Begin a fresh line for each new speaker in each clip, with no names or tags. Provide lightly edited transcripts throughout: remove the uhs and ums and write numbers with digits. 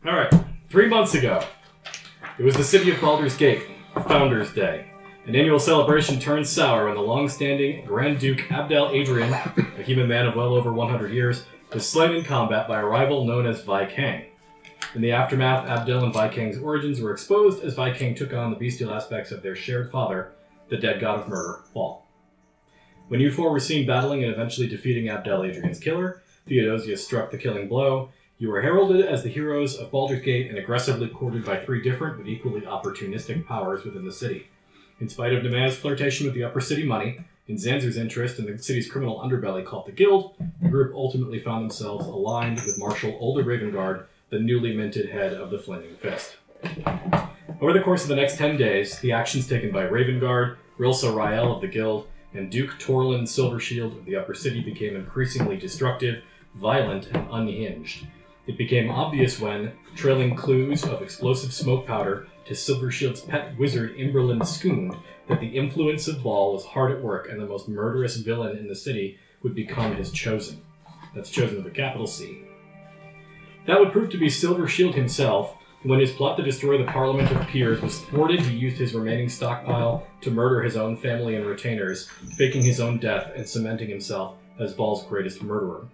Alright, 3 months ago, it was the city of Baldur's Gate, Founders' Day. An annual celebration turned sour when the long-standing Grand Duke Abdel Adrian, a human man of well over 100 years, was slain in combat by a rival known as Vikang. In the aftermath, Abdel and Vikang's origins were exposed as Vikang took on the bestial aspects of their shared father, the dead god of murder, Baal. When you four were seen battling and eventually defeating Abdel Adrian's killer, Theodosius struck the killing blow. You were heralded as the heroes of Baldur's Gate and aggressively courted by 3 different but equally opportunistic powers within the city. In spite of Nemeia's flirtation with the upper city money, in Zanzer's interest in the city's criminal underbelly called the Guild, the group ultimately found themselves aligned with Marshal Older Ravengard, the newly minted head of the Flaming Fist. Over the course of the next 10 days, the actions taken by Ravengard, Rilsa Rael of the Guild, and Duke Torlin Silvershield of the upper city became increasingly destructive, violent, and unhinged. It became obvious when, trailing clues of explosive smoke powder to Silvershield's pet wizard Imberlin Skoon, that the influence of Baal was hard at work and the most murderous villain in the city would become his chosen. That's chosen with a capital C. That would prove to be Silvershield himself. When his plot to destroy the Parliament of Peers was thwarted, he used his remaining stockpile to murder his own family and retainers, faking his own death and cementing himself as Baal's greatest murderer.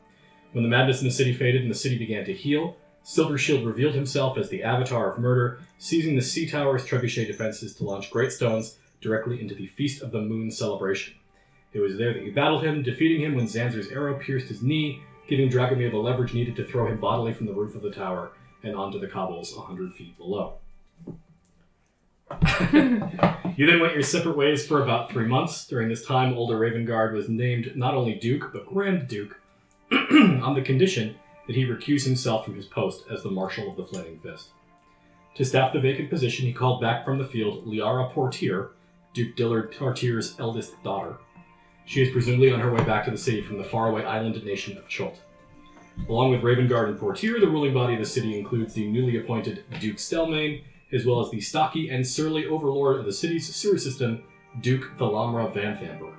When the madness in the city faded and the city began to heal, Silvershield revealed himself as the avatar of murder, seizing the Sea Tower's trebuchet defenses to launch great stones directly into the Feast of the Moon celebration. It was there that you battled him, defeating him when Zanzer's arrow pierced his knee, giving Dragomir the leverage needed to throw him bodily from the roof of the tower and onto the cobbles 100 feet below. You then went your separate ways for about 3 months. During this time, Older Ravengard was named not only Duke, but Grand Duke, on the condition that he recuse himself from his post as the Marshal of the Flaming Fist. To staff the vacant position, he called back from the field Liara Portier, Duke Dillard Portier's eldest daughter. She is presumably on her way back to the city from the faraway island nation of Chult. Along with Ravengard and Portier, the ruling body of the city includes the newly appointed Duke Stelmane, as well as the stocky and surly overlord of the city's sewer system, Duke Thalamra Vanthamber.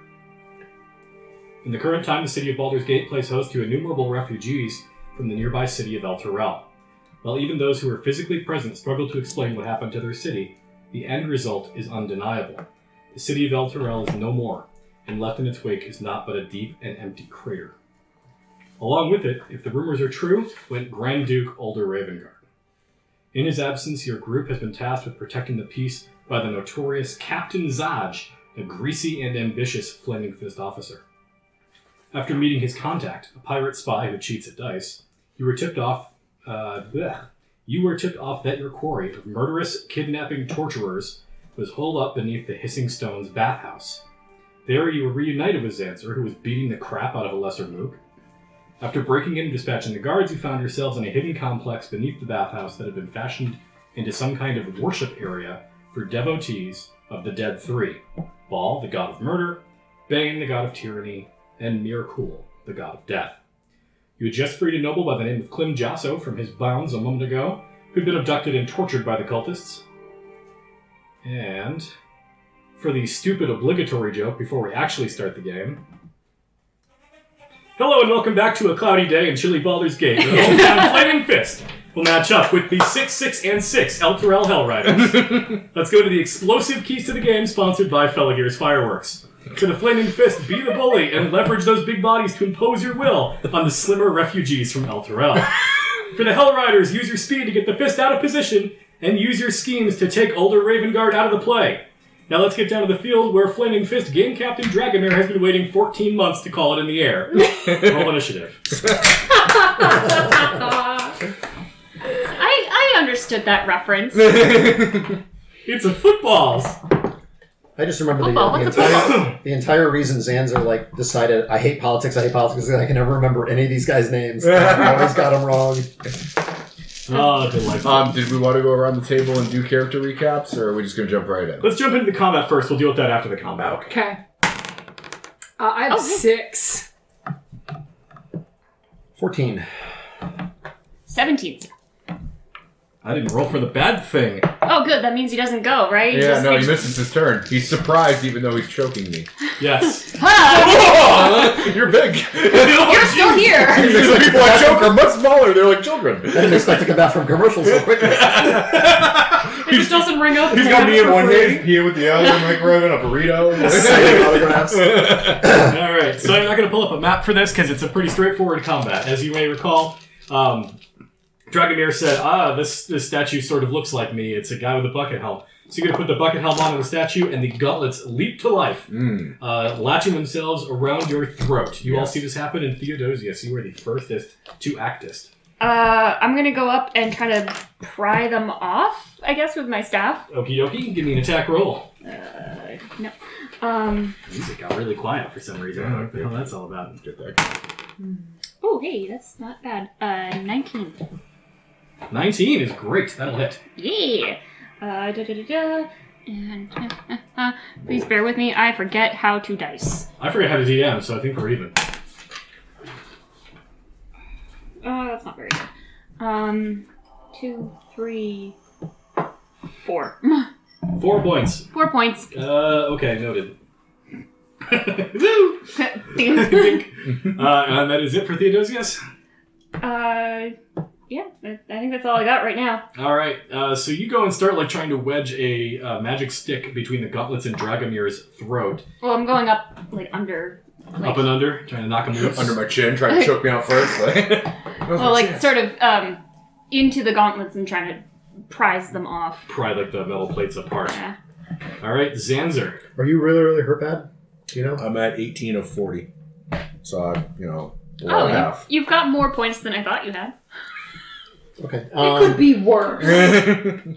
In the current time, the city of Baldur's Gate plays host to innumerable refugees from the nearby city of El Turel. While even those who are physically present struggle to explain what happened to their city, the end result is undeniable. The city of El Turel is no more, and left in its wake is not but a deep and empty crater. Along with it, if the rumors are true, went Grand Duke Older Ravengard. In his absence, your group has been tasked with protecting the peace by the notorious Captain Zaj, a greasy and ambitious Flaming Fist officer. After meeting his contact, a pirate spy who cheats at dice, you were tipped off that your quarry of murderous, kidnapping torturers was holed up beneath the Hissing Stone's bathhouse. There you were reunited with Zanzer, who was beating the crap out of a lesser mook. After breaking in and dispatching the guards, you found yourselves in a hidden complex beneath the bathhouse that had been fashioned into some kind of worship area for devotees of the Dead Three: Baal, the god of murder, Bane, the god of tyranny, and Mirkul, the god of death. You had just freed a noble by the name of Klim Jasso from his bounds a moment ago, who'd been abducted and tortured by the cultists. And for the stupid obligatory joke before we actually start the game, hello and welcome back to a cloudy day in chilly Baldur's Gate, where the old-time Flaming Fist will match up with the 6, 6, and 6 El Turel Hell Riders. Let's go to the explosive keys to the game, sponsored by Felagear's Fireworks. To the Flaming Fist, be the bully and leverage those big bodies to impose your will on the slimmer refugees from El Turel. For the Hell Riders, use your speed to get the fist out of position and use your schemes to take Older Ravengard out of the play. Now let's get down to the field where Flaming Fist Game Captain Dragomir has been waiting 14 months to call it in the air. Roll initiative.
I understood that reference.
It's a footballs.
I just remember the entire reason Zanzer decided I hate politics because I can never remember any of these guys' names. I always got them wrong.
Oh, delightful.
Did we want to go around the table and do character recaps, or are we just going to jump right in?
Let's jump into the combat first. We'll deal with that after the combat.
Okay. I have 6.
14.
17.
I didn't roll for the bad thing.
Oh, good. That means he doesn't go, right?
Yeah, no, he misses his turn. He's surprised even though he's choking me.
Yes.
You're big.
You're still here.
The people I choke are much smaller. They're like children.
I didn't expect to come back from commercials so quickly.
It just doesn't ring up.
He's got me in one hand, he with the other, like rubbing a burrito.
Signing autographs.
All right, so I'm not going to pull up a map for this because it's a pretty straightforward combat. As you may recall, Dragomir said, this statue sort of looks like me. It's a guy with a bucket helm. So you're going to put the bucket helm on the statue, and the gauntlets leap to life, latching themselves around your throat. You all see this happen in Theodosius. You are the firstest to actist.
I'm gonna go up and try to pry them off, I guess, with my staff.
Okie dokie, give me an attack roll.
No.
Music got really quiet for some reason. I don't know what the hell that's all about.
Get that.
Oh, hey, that's not bad. 19.
19 is great. That'll hit.
Yeah. And please bear with me. I forget how to dice.
I forget how to DM, so I think we're even.
That's not very good. 2, 3, 4.
4 points.
4 points.
Okay, noted. Woo! And that is it for Theodosius?
Yeah, I think that's all I got right now.
All right, so you go and start trying to wedge a magic stick between the gauntlets and Dragomir's throat.
Well, I'm going up, under...
Up and under, trying to knock him loose.
Under my chin, trying to choke me out first.
Sort of into the gauntlets and trying to prise them off.
Pry the metal plates apart.
Yeah.
All right, Zanzer.
Are you really, really hurt bad? Do you know?
I'm at 18 of 40. So I'm, below
Oh,
half.
you've got more points than I thought you had.
Okay.
It could be worse.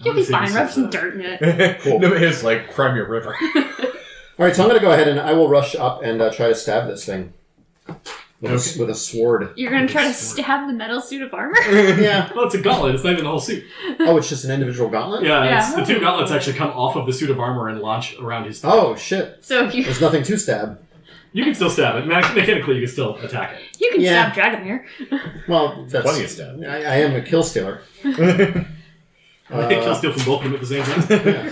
You'll be fine. Rub some dirt in it.
Cool.
No, it's like Crimea River.
All right, so I'm going to go ahead and I will rush up and try to stab this thing with a sword.
You're going to try to stab the metal suit of armor?
Yeah.
Well, it's a gauntlet. It's not even the whole suit.
Oh, it's just an individual gauntlet?
Yeah, the 2 gauntlets actually come off of the suit of armor and launch around his...
Oh, shit.
So if you...
There's nothing to stab.
You can still stab it. Mechanically, you can still attack it.
You can stab Dragomir.
Well, that's...
Plenty of stab.
I am a kill stealer.
I can steal from both of them at the same time.
Yeah.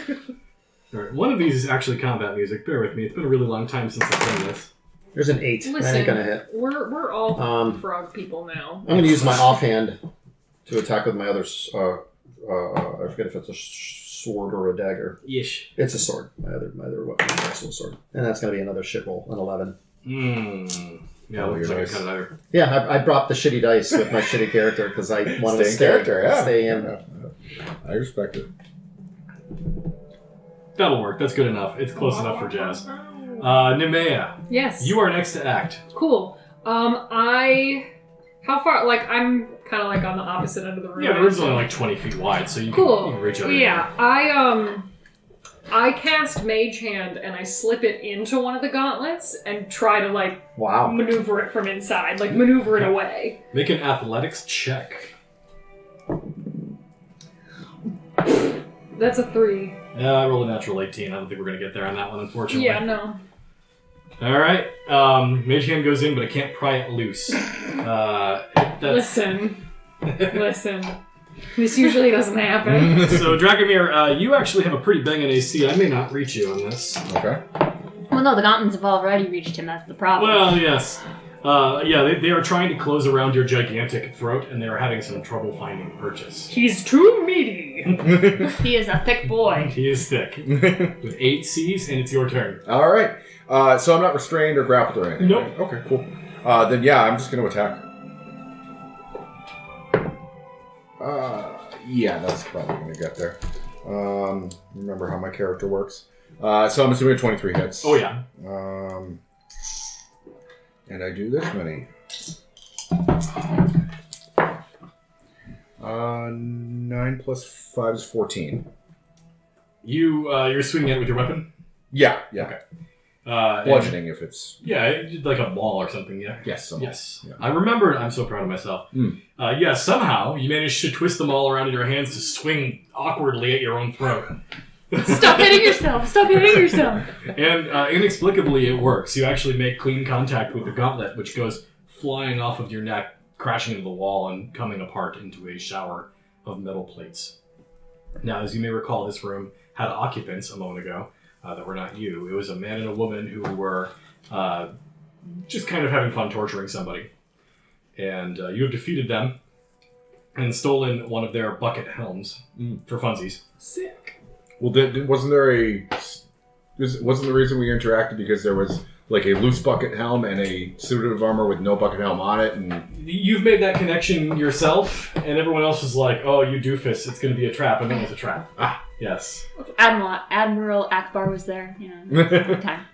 All right, one of these is actually combat music. Bear with me. It's been a really long time since I've done this.
There's an 8.
Listen,
That ain't going to hit.
We're all frog people now.
I'm going to use my offhand to attack with my other... I forget if it's a sword or a dagger.
Yeesh.
It's a sword. My other weapon is also a sword. And that's going to be another shit roll, an 11.
Yeah, looks like I cut it either.
Yeah, I dropped the shitty dice with my shitty character because I wanted to stay in.
I respect it.
That'll work. That's good enough. It's close enough for Jazz. Nemeia,
Yes.
you are next to act.
Cool. How far? I'm kind of on the opposite end of the room.
Yeah, the room's only 20 feet wide, so you can reach over.
Yeah, I cast Mage Hand and I slip it into one of the gauntlets and try to maneuver it from inside, maneuver it away.
Make an athletics check.
That's a 3.
Yeah, I rolled a natural 18. I don't think we're going to get there on that one, unfortunately.
Yeah, no.
All right. Mage hand goes in, but I can't pry it loose.
Listen. This usually doesn't happen.
So, Dragomir, you actually have a pretty banging AC. I may not reach you on this.
Okay.
Well, no, the gauntlets have already reached him. That's the problem.
Well, yes. They are trying to close around your gigantic throat, and they are having some trouble finding purchase.
He's too meaty.
He is a thick boy.
He is thick. With 8 Cs, and it's your turn.
All right. So I'm not restrained or grappled or anything.
Nope.
Right? Okay, cool. Then yeah, I'm just going to attack. Yeah, that's probably going to get there. Remember how my character works. So I'm assuming 23 hits.
Oh, yeah.
And I do this many. 9 plus 5 is 14.
You're swinging it with your weapon?
Yeah.
Okay.
Bludgeoning if it's...
Yeah, like a ball or something, yeah?
Yes.
Yes.
Yeah.
I remembered. I'm so proud of myself. Somehow you managed to twist them all around in your hands to swing awkwardly at your own throat.
Stop hitting yourself!
And inexplicably it works. You actually make clean contact with the gauntlet, which goes flying off of your neck, crashing into the wall and coming apart into a shower of metal plates. Now, as you may recall, this room had occupants a moment ago that were not you. It was a man and a woman who were just kind of having fun torturing somebody. And you have defeated them and stolen one of their bucket helms for funsies.
Sick.
Well, wasn't the reason we interacted because there was like a loose bucket helm and a suit of armor with no bucket helm on it? And
you've made that connection yourself, and everyone else was like, "Oh, you doofus! It's going to be a trap," and then it was a trap. Yes.
Admiral Akbar was there. Time.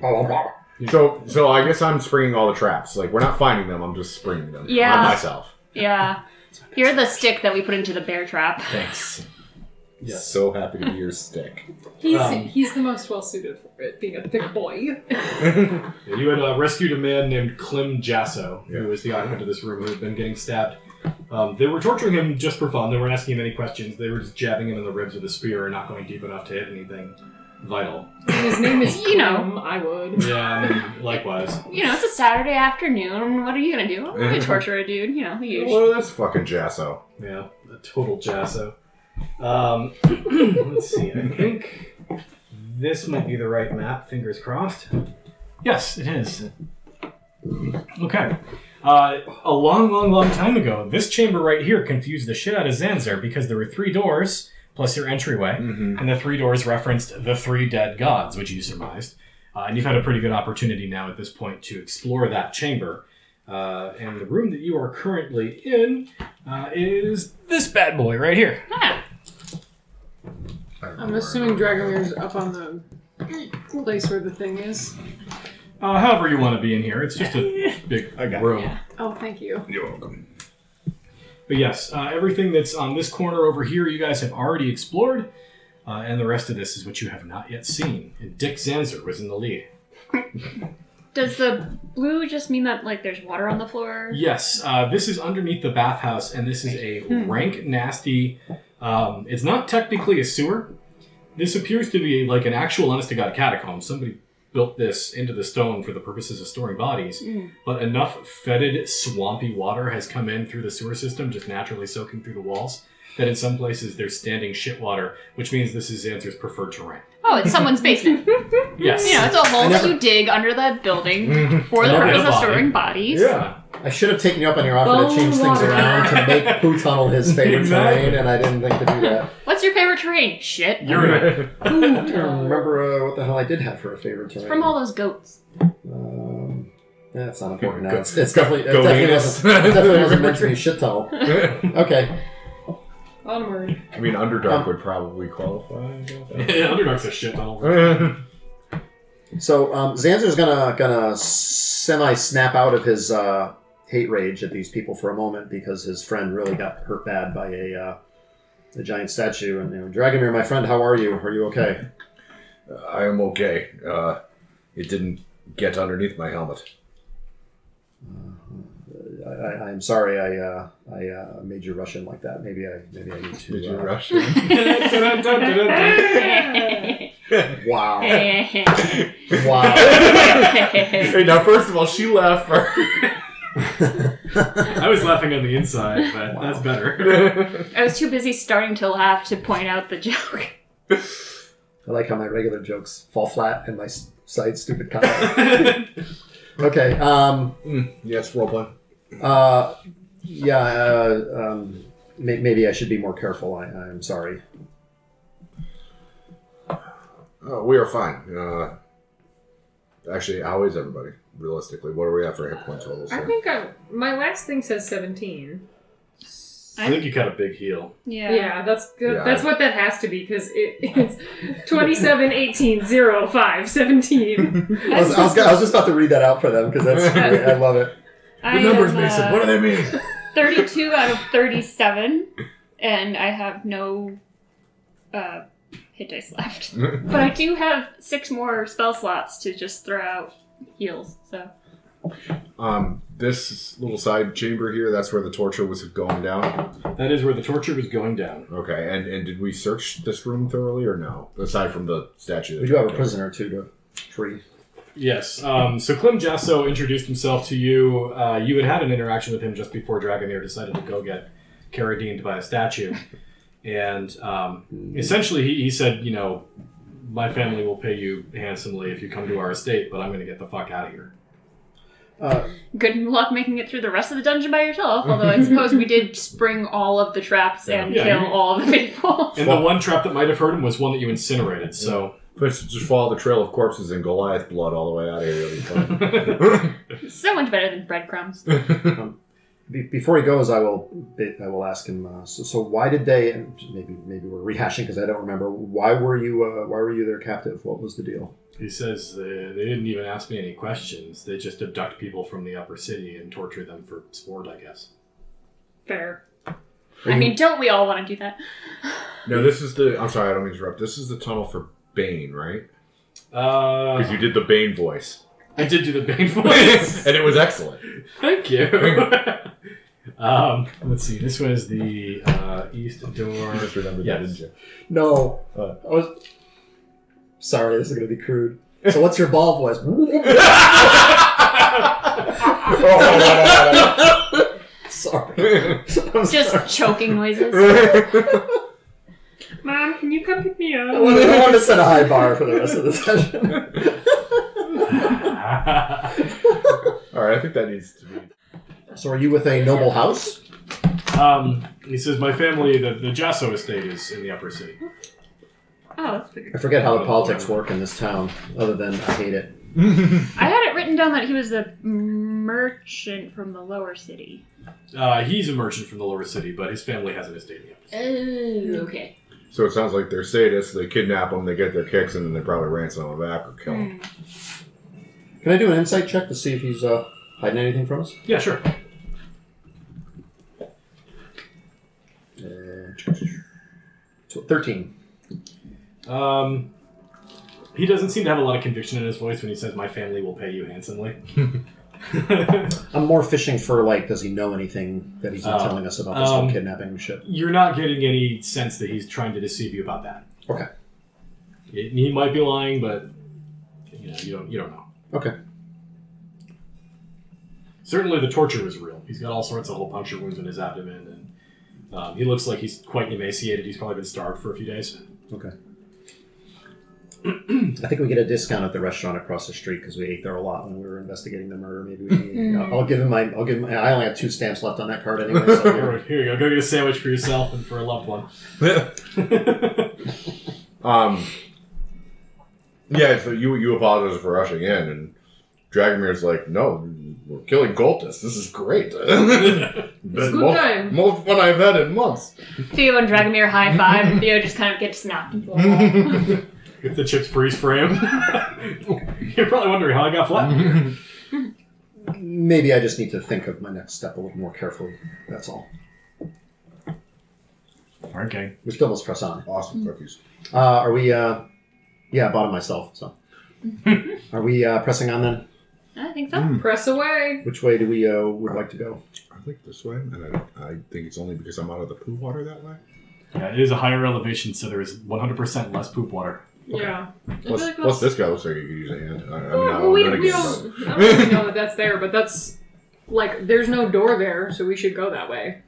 So I guess I'm springing all the traps. Like, we're not finding them. I'm just springing them on myself.
Yeah. You're the stick that we put into the bear trap.
Thanks.
Yes. So happy to be your stick.
He's the most well suited for it, being a thick boy.
You had rescued a man named Clem Jasso, who was the occupant of this room who had been getting stabbed. They were torturing him just for fun. They weren't asking him any questions. They were just jabbing him in the ribs with a spear and not going deep enough to hit anything vital.
His name is Clem, I would.
Yeah, I mean, likewise.
It's a Saturday afternoon. What are you going to do? I'm going to torture a dude. The usual.
Well, that's fucking Jasso.
Yeah, a total Jasso. Let's see. I think this might be the right map. Fingers crossed. Yes, it is. Okay. A long time ago, this chamber right here confused the shit out of Zanzer because there were 3 doors plus your entryway, and the 3 doors referenced the 3 dead gods, which you surmised. And you've had a pretty good opportunity now at this point to explore that chamber. And the room that you are currently in is this bad boy right here.
I'm assuming Dragomir's up on the place where the thing is.
However you want to be in here. It's just a big room.
Yeah. Oh, thank you.
You're welcome.
But yes, everything that's on this corner over here you guys have already explored, and the rest of this is what you have not yet seen. And Dick Zanzer was in the lead.
Does the blue just mean that there's water on the floor?
Yes, this is underneath the bathhouse, and this is a rank, nasty... it's not technically a sewer. This appears to be like an actual honest-to-God catacomb. Somebody built this into the stone for the purposes of storing bodies, but enough fetid, swampy water has come in through the sewer system, just naturally soaking through the walls, that in some places there's standing shit water, which means this is Zanzer's preferred terrain.
Oh, it's someone's basement.
Yes.
It's a hole that you dig under the building for the purpose of storing bodies.
Yeah.
I should have taken you up on your offer to change things around to make Poo Tunnel his favorite terrain, and I didn't think to do that.
What's your favorite terrain? Shit.
You're right.
I don't remember what the hell I did have for a favorite terrain.
From all those goats.
That's not important now. It definitely wasn't meant to be shit tunnel. Okay.
Onward.
I mean, Underdark would probably qualify.
Yeah, Underdark's a shit tunnel.
So Zanzer's gonna semi-snap out of his hate rage at these people for a moment because his friend really got hurt bad by a giant statue. And Dragomir, my friend, how are you? Are you okay?
I am okay. It didn't get underneath my helmet.
I'm sorry I made you Russian like that. Maybe I need to.
Did you Russian?
Wow. Wow.
Hey, now first of all, she laughed first.
I was laughing on the inside, but that's better.
I was too busy starting to laugh to point out the joke.
I like how my regular jokes fall flat and my side stupid comment. Okay.
Yes, roleplay.
Maybe I should be more careful. I'm sorry.
Oh, we are fine. Actually, how is everybody? Realistically, what are we at for hit point totals?
I think my last thing says 17.
I think you got a big heal.
Yeah, that's good.
Yeah,
that's what that has to be because it's 27, 18, 0, 5, 17.
I was just about to read that out for them because that's great. I love it.
The numbers, Mason. What do they mean?
32 out of 37, and I have no hit dice left. But I do have 6 more spell slots to just throw out heals. So.
This little side chamber here, that's where the torture was going down?
That is where the torture was going down.
Okay, and did we search this room thoroughly or no? Aside from the statue.
We do have a prisoner too to free.
Yes. So Clem Jasso introduced himself to you. You had an interaction with him just before Dragomir decided to go get carradined by a statue. And essentially he said, my family will pay you handsomely if you come to our estate, but I'm going to get the fuck out of here.
Good luck making it through the rest of the dungeon by yourself, although I suppose we did spring all of the traps and kill all of the people.
And the one trap that might have hurt him was one that you incinerated, so...
Just follow the trail of corpses and Goliath blood all the way out of here. It'll be fun.
So much better than breadcrumbs.
Before he goes, I will ask him. So why did they? And maybe we're rehashing because I don't remember. Why were you their captive? What was the deal?
He says they didn't even ask me any questions. They just abduct people from the upper city and torture them for sport, I guess.
Fair. Don't we all want to do that?
No, this is the. I'm sorry, I don't mean to interrupt. This is the tunnel for Bane, right? Because you did the Bane voice.
I did do the Bane voice.
And it was excellent.
Thank you. Let's see. This was the east door.
You just remembered that, didn't you?
No. Sorry, this is going to be crude. So what's your ball voice? Sorry.
Just choking noises.
Mom, can you come pick me up?
I want to set a high bar for the rest of the session.
Alright, I think that needs to be...
So are you with a noble house?
He says, my family, the Jasso estate is in the upper city.
Oh, that's pretty.
I forget how the politics work in this town, other than I hate it.
I had it written down that he was a merchant from the lower city.
He's a merchant from the lower city, but his family has an estate in the upper city.
Oh, okay.
So it sounds like they're sadists, they kidnap him, they get their kicks, and then they probably ransom him back or kill him.
Can I do an insight check to see if he's hiding anything from us?
Yeah, sure.
13.
He doesn't seem to have a lot of conviction in his voice when he says, my family will pay you handsomely.
I'm more fishing for, does he know anything that he's not telling us about this whole kidnapping shit?
You're not getting any sense that he's trying to deceive you about that.
Okay.
He might be lying, but you don't know.
Okay.
Certainly the torture is real. He's got all sorts of hole puncture wounds in his abdomen, and he looks like he's quite emaciated. He's probably been starved for a few days.
Okay. I think we get a discount at the restaurant across the street because we ate there a lot when we were investigating the murder. Maybe I'll give him my. I only have 2 stamps left on that card anyway. So
here you go. Go get a sandwich for yourself and for a loved one.
Yeah. So you apologize for rushing in, and Dragomir's like, "No, we're killing cultists. This is great.
It's good time.
Most fun I've had in months."
Theo and Dragomir high five, and Theo just kind of gets snapped into the wall.
Get the chips freeze frame. You're probably wondering how I got flat.
maybe I just need to think of my next step a little more carefully. That's all.
Okay.
We still must press on.
Awesome cookies.
Are we? Yeah, I bought them myself. So, are we pressing on then?
I think so.
Press away.
Which way do we would like to go?
I think this way, and I think it's only because I'm out of the poo water that way.
Yeah, it is a higher elevation, so there is 100% less poop water.
Okay.
Yeah.
Plus this guy looks like he could use a hand. I
don't really know that's there, but that's like there's no door there, so we should go that way.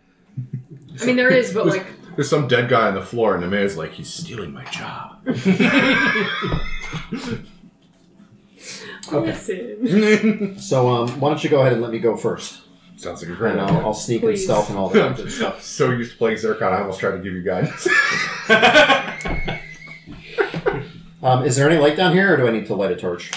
I mean, there is, but like
there's some dead guy on the floor, and the man's like, he's stealing my job.
Listen.
So, why don't you go ahead and let me go first?
Sounds like a great
And
idea.
I'll sneak and stealth and all that good stuff.
So used to playing Zircon, I almost tried to give you guidance.
Is there any light down here, or do I need to light a torch?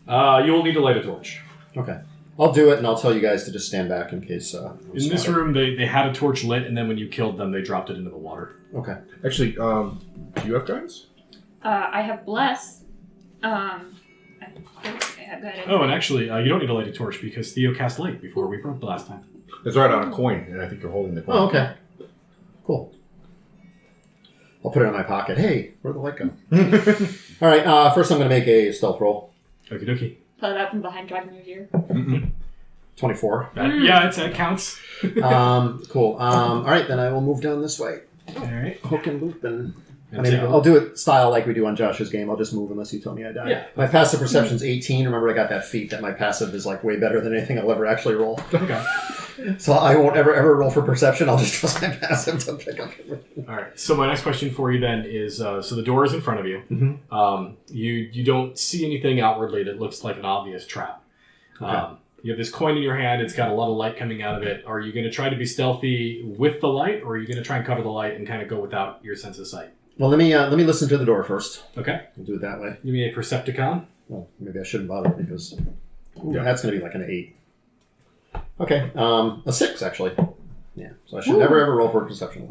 You'll need to light a torch.
Okay. I'll do it, and I'll tell you guys to just stand back in case...
in this room, they had a torch lit, and then when you killed them, they dropped it into the water.
Okay.
Actually, do you have guidance?
I have bless. I have guidance.
Oh, and actually, you don't need to light a torch because Theo cast light before we broke the last time.
It's right on a coin, and I think you're holding the coin.
Oh, okay. Cool. I'll put it in my pocket. Hey, where'd the light go? All right, first I'm going to make a stealth roll.
Okie dokie.
Pull it out from behind Dragomir's ear.
24.
Yeah, that counts.
Cool. All right, then I will move down this way.
All right.
Hook and loop and...
And
I mean,
so-
I'll do it style like we do on Josh's game. I'll just move unless you tell me I die.
Yeah.
My passive perception's 18. Remember, I got that feat that my passive is like way better than anything I'll ever actually roll.
Okay.
So I won't ever roll for perception. I'll just trust my passive to pick up.
All right. So my next question for you then is: so the door is in front of you.
Mm-hmm.
You don't see anything outwardly that looks like an obvious trap.
Okay.
You have this coin in your hand. It's got a lot of light coming out of it. Are you going to try to be stealthy with the light, or are you going to try and cover the light and kind of go without your sense of sight?
Well, let me listen to the door first.
Okay.
We'll do it that way.
Give me a Percepticon.
Well, maybe I shouldn't bother because that's going to be like an 8. Okay, a 6 actually. Yeah, so I should never ever roll for perception.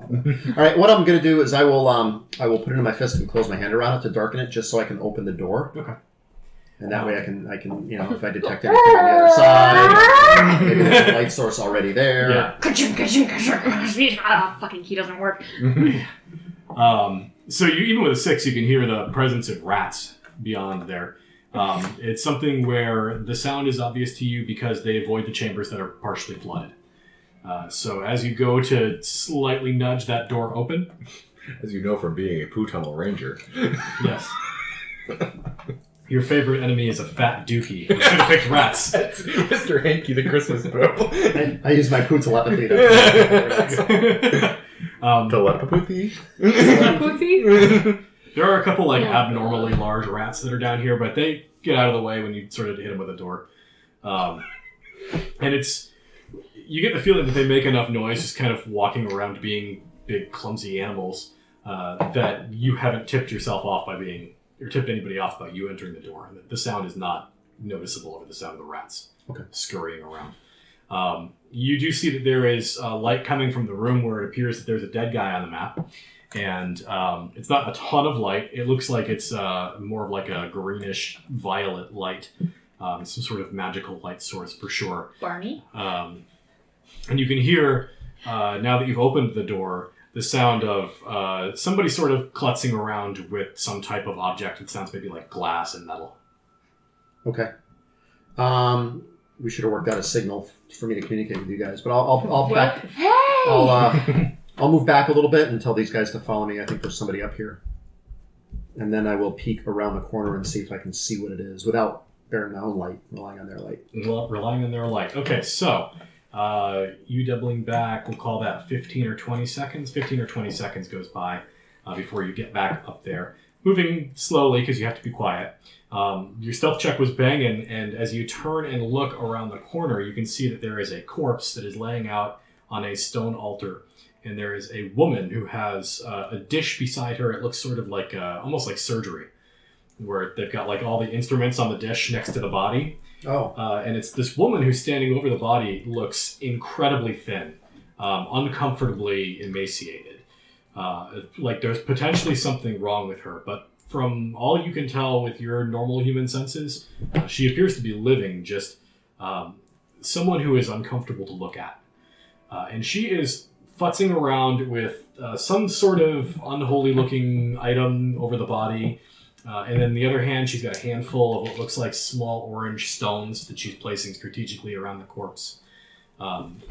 All right, what I'm going to do is I will put it in my fist and close my hand around it to darken it, just so I can open the door.
Okay.
And that way I can if I detect anything on the other side, maybe there's a light source already there.
Yeah.
Fucking key doesn't work.
So even with a 6, you can hear the presence of rats beyond there. It's something where the sound is obvious to you because they avoid the chambers that are partially flooded. So as you go to slightly nudge that door open...
As you know from being a Poo Tunnel Ranger.
Yes. Your favorite enemy is a fat dookie. You should have picked rats.
Mr. Hanky, the Christmas Boo.
I use my poo telepathy to...
Telepathy?
There are a couple abnormally large rats that are down here, but they get out of the way when you sort of hit them with a door. And you get the feeling that they make enough noise just kind of walking around being big, clumsy animals that you haven't tipped yourself off by being... or tipped anybody off by you entering the door. And the sound is not noticeable over the sound of the rats scurrying around. You do see that there is light coming from the room where it appears that there's a dead guy on the map. And it's not a ton of light. It looks like it's more of like a greenish violet light. Some sort of magical light source for sure.
Barney?
And you can hear, now that you've opened the door, the sound of somebody sort of klutzing around with some type of object. It sounds maybe like glass and metal.
Okay. We should have worked out a signal for me to communicate with you guys, but I'll back.
Hey!
I'll move back a little bit and tell these guys to follow me. I think there's somebody up here, and then I will peek around the corner and see if I can see what it is without bearing my own light, relying on their light.
Relying on their light. Okay, so you doubling back, we'll call that 15 or 20 seconds. 15 or 20 seconds goes by before you get back up there. Moving slowly because you have to be quiet. Your stealth check was banging, and as you turn and look around the corner, you can see that there is a corpse that is laying out on a stone altar. And there is a woman who has a dish beside her. It looks sort of like almost like surgery, where they've got like all the instruments on the dish next to the body.
Oh.
And it's this woman who's standing over the body, looks incredibly thin, uncomfortably emaciated. Like there's potentially something wrong with her, but from all you can tell with your normal human senses, she appears to be living, just someone who is uncomfortable to look at. And she is futzing around with some sort of unholy-looking item over the body. And then the other hand, she's got a handful of what looks like small orange stones that she's placing strategically around the corpse.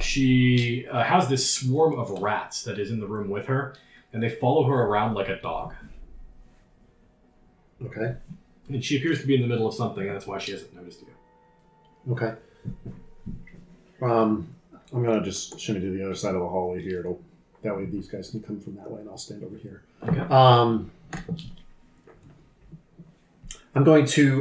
She has this swarm of rats that is in the room with her, and they follow her around like a dog.
Okay.
And she appears to be in the middle of something, and that's why she hasn't noticed you.
Okay. I'm going to just shimmy to the other side of the hallway here. That way these guys can come from that way, and I'll stand over here.
Okay.
I'm going to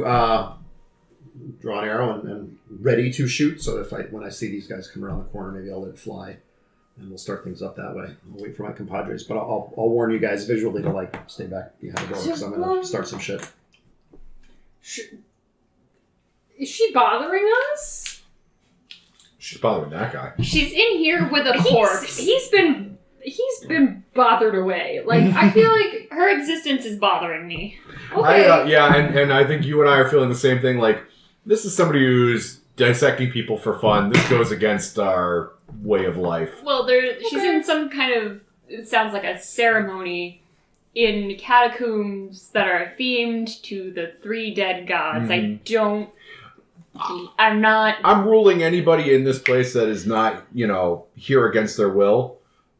draw an arrow and ready to shoot, so when I see these guys come around the corner, maybe I'll let it fly, and we'll start things up that way. I'll wait for my compadres, but I'll warn you guys visually to stay back behind the door, because I'm going to start some shit.
Is she bothering us?
She's bothering that guy.
She's in here with a corpse.
He's been bothered away. I feel like
her existence is bothering me.
Okay.
And I think you and I are feeling the same thing. This is somebody who's dissecting people for fun. This goes against our way of life.
Well, she's in some kind of, it sounds like a ceremony in catacombs that are themed to the 3 dead gods. I'm
ruling anybody in this place that is not, here against their will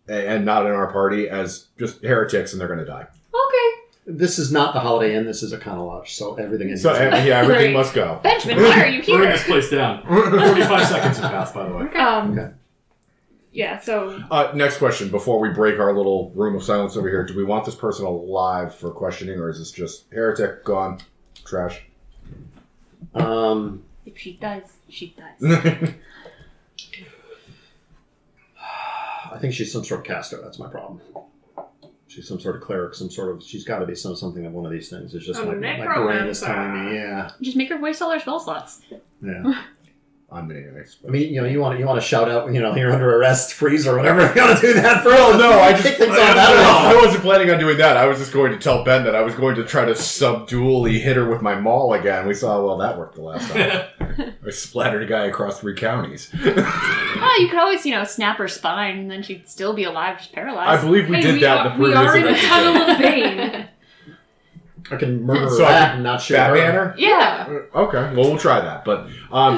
and not in our party as just heretics, and they're going to die.
Okay.
This is not the Holiday Inn. This is a Econo Lodge, so everything is...
So, everything must go.
Benjamin, why are you here?
Burn this place down. 45 seconds have passed, by the way.
Okay.
Yeah, so...
Next question. Before we break our little room of silence over here, do we want this person alive for questioning, or is this just heretic, gone, trash?
If she dies, she dies.
I think she's some sort of caster. That's my problem. She's some sort of cleric, she's got to be something of one of these things. It's just my brain is telling me, yeah.
Just make her waste all her spell slots.
Yeah.
I'm an expert.
I mean, you want to shout out, you're under arrest, freeze, or whatever. You want to do that for?
Oh no, I just
kick things off that way.
I wasn't planning on doing that. I was just going to tell Ben that I was going to try to subdually hit her with my maul again. We saw how well that worked the last time. I splattered a guy across 3 counties.
Oh, you could always, snap her spine, and then she'd still be alive, just paralyzed.
I believe we did that in the previous
We are in the
adventure.
tunnel of pain.
I can murder
So I
that
can
and not shoot
Batman
her.
her?
Yeah.
Okay, well, we'll try that. But,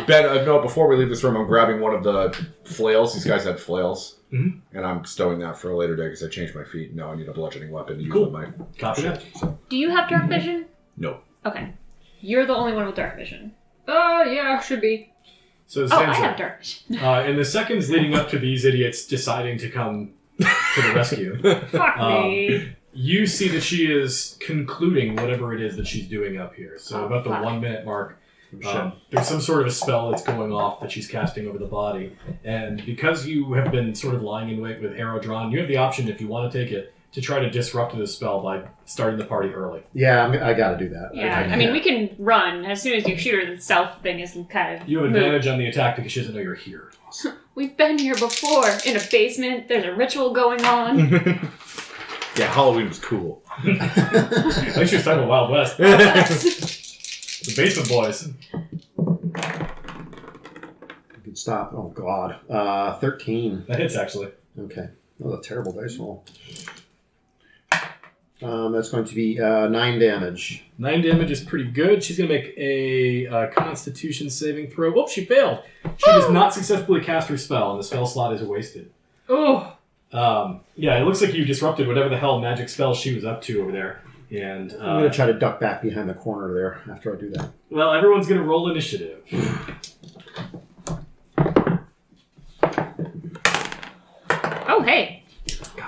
Ben, no, before we leave this room, I'm grabbing one of the flails. These guys had flails.
Mhm.
And I'm stowing that for a later day because I changed my feet. Now I need a bludgeoning weapon to use
Cool.
on my
Copy that.
So,
Do you have dark vision?
no.
Okay. You're the only one with dark vision.
Yeah, should be.
So
Oh, I
Zanzer,
have dark vision.
in the seconds leading up to these idiots deciding to come to the rescue,
Fuck me.
you see that she is concluding whatever it is that she's doing up here. So about the
fuck.
1 minute mark,
Shit.
there's some sort of a spell that's going off that she's casting over the body. And because you have been sort of lying in wait with arrow drawn, you have the option, if you want to take it, to try to disrupt the spell by starting the party early.
Yeah, I got to do that.
Yeah, I mean, we can run. As soon as you shoot her, the stealth thing is kind of...
You have
moved.
advantage on the attack because she doesn't know you're here.
We've been here before, in a basement. There's a ritual going on.
Yeah, Halloween was cool.
I think she was talking about Wild West. The Basement Boys.
Good stop. Oh, God. 13.
That hits, actually.
Okay. Oh, a terrible dice roll. That's going to be 9 damage.
9 damage is pretty good. She's going to make a Constitution saving throw. Whoop, she failed. She does not successfully cast her spell, and the spell slot is wasted.
Oh.
Yeah, it looks like you disrupted whatever the hell magic spell she was up to over there. And
I'm going to try to duck back behind the corner there after I do that.
well, everyone's going to roll initiative.
Oh, hey.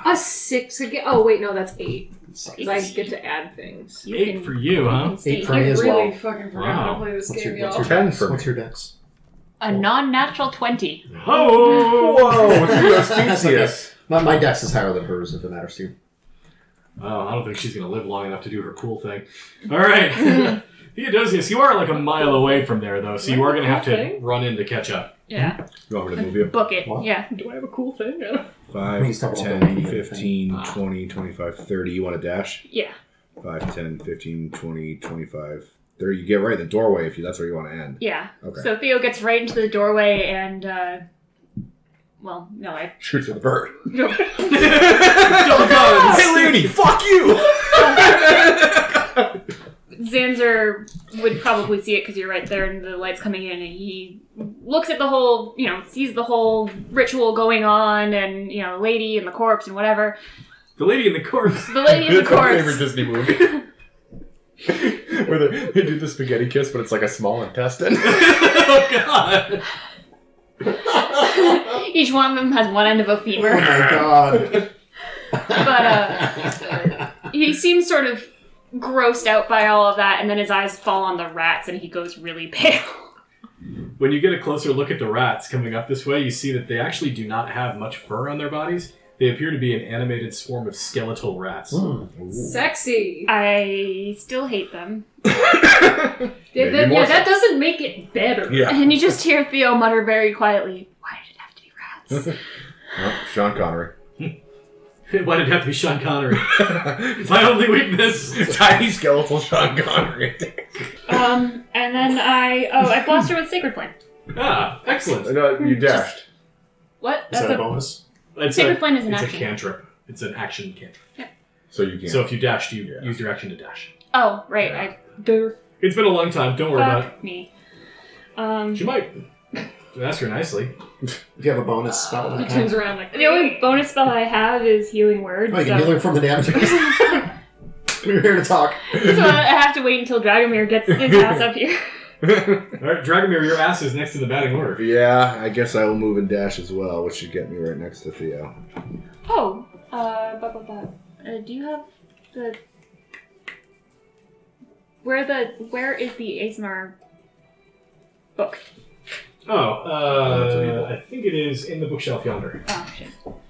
A 6 again. Oh, wait, no, that's 8. Because I
It's-
get to add things.
You
8
can-
for you, huh?
you can stay
8 for
here.
me
I
as
really
well.
fucking forgot
Wow.
how to play this
What's
game,
your
y'all.
10 for me.
What's your dex?
A non-natural 20.
Oh!
Whoa, Theodosius.
My dex is higher than hers, if it matters to you.
Oh, I don't think she's going to live long enough to do her cool thing. All right. Theodosius, you are like a mile away from there, though, so you are going to have to
Okay.
run in to catch up.
Yeah.
You want me to move you?
Book it.
What?
Yeah.
Do I have a cool thing?
5,
He's talking about
10,
the media
15,
thing.
20, 25, 30. You want to dash?
Yeah.
5, 10, 15, 20, 25, 30. You get right in the doorway if that's where you want to end.
Yeah.
Okay.
So Theo gets right into the doorway and, well, no, I...
Shoot for the bird.
No.
Hey, lady, fuck you!
Zanzer would probably see it because you're right there and the light's coming in, and he looks at the whole, sees the whole ritual going on and, the lady and the corpse and whatever.
The lady in the corpse.
The lady and the
It's my favorite
corpse.
Disney movie. Where they do the spaghetti kiss, but it's like a small intestine.
Oh, God.
Each one of them has one end of a
Oh
femur.
my god.
But he seems sort of grossed out by all of that, and then his eyes fall on the rats and he goes really pale.
When you get a closer look at the rats coming up this way, you see that they actually do not have much fur on their bodies. They appear to be an animated swarm of skeletal rats.
Sexy.
I still hate them.
Maybe more
That doesn't make it better.
Yeah.
And you just hear Theo mutter very quietly, "Why did it have to be rats?"
Oh, Sean Connery.
Why did it have to be Sean Connery? It's my only weakness.
Tiny skeletal Sean Connery.
And then I blast her with Sacred Flame.
Ah, excellent.
No, you dashed.
What?
Is that a bonus?
It's
Sacred Flame is an
it's
action.
a cantrip. It's an action cantrip.
So you can't.
So if you dashed, you use your action to dash.
Oh, right.
It's been a long time. Don't worry about
Fuck me.
it. She might. Ask her nicely.
If you have a bonus spell.
He turns around like,
The only bonus spell I have is Healing Word.
Oh, you can
so
heal her from the damage. We're here to talk.
so I have to wait until Dragomir gets his ass up here.
Alright, Dragomir, your ass is next in the batting order.
Yeah, I guess I will move and dash as well, which should get me right next to Theo.
Oh, do you have the... Where is the ASMR book?
I think it is in the bookshelf yonder.
Oh, shit. So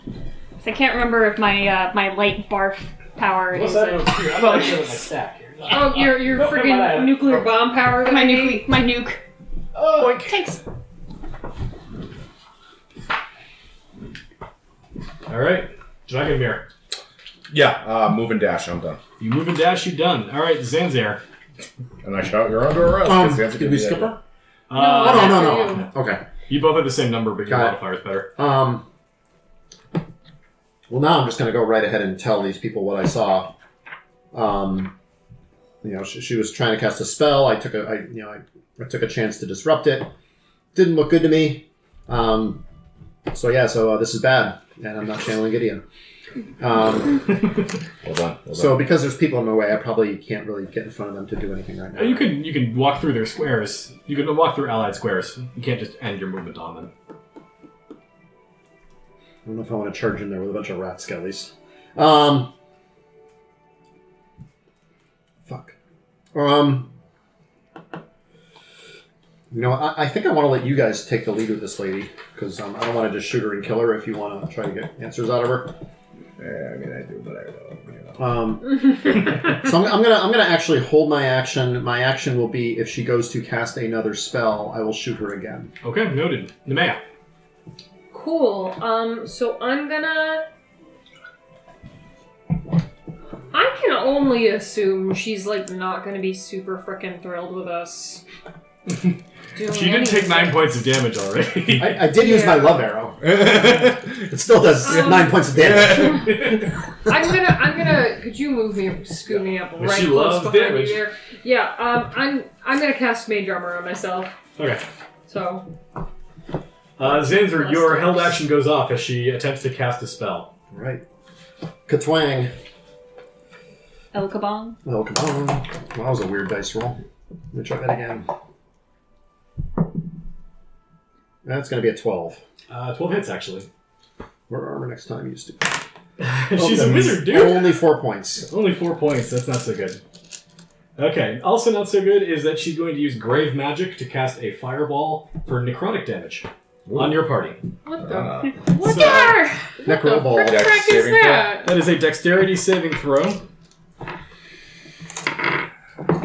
I can't remember if my light barf power
What's
is...
that? I'm not sure what my stack here.
Oh, your friggin' nuclear bomb power.
My nuke.
Oh,
Thanks.
Alright, Dragomir.
Yeah, move and dash, I'm done.
You move and dash, you done. Alright, Zanzer.
And I shout, you're under arrest.
Did we skip her?
No.
Okay.
You both have the same number, but your
Got it.
modifier's better.
Well, now I'm just going to go right ahead and tell these people what I saw. She was trying to cast a spell. I took a chance to disrupt it. Didn't look good to me. So this is bad, and I'm not channeling Gideon.
Well done.
So because there's people in my way, I probably can't really get in front of them to do anything right now.
You can walk through their squares. You can walk through allied squares. You can't just end your movement on them.
I don't know if I want to charge in there with a bunch of rat skellies. Fuck. I think I want to let you guys take the lead with this lady, because I don't want to just shoot her and kill her if you want to try to get answers out of her.
Yeah, I mean, I do, but I don't.
So I'm gonna actually hold my action. My action will be if she goes to cast another spell, I will shoot her again.
Okay, noted. Nemeia.
Cool. So I can only assume she's not gonna be super frickin' thrilled with us.
She did take 9 points of damage already.
I did use my love arrow. It still does 9 points of damage.
I'm gonna. Could you move me, scoot me up right
She
close
loves
behind
damage.
you there? Yeah. I'm gonna cast Mage Armor on myself.
Okay.
So.
Zanzer, your held action goes off as she attempts to cast a spell.
Right. Katwang.
El Kabong.
Oh, come on. Well, that was a weird dice roll. Let me try that again. That's going to be a 12.
12 hits, actually.
Where armor next time used to.
She's a wizard, dude.
Only 4 points.
Only 4 points. That's not so good. Okay. Also not so good is that she's going to use Grave Magic to cast a fireball for necrotic damage on your party.
What the?
What
So-
the?
Necro ball.
What the frick is that?
That is a dexterity saving throw.
No,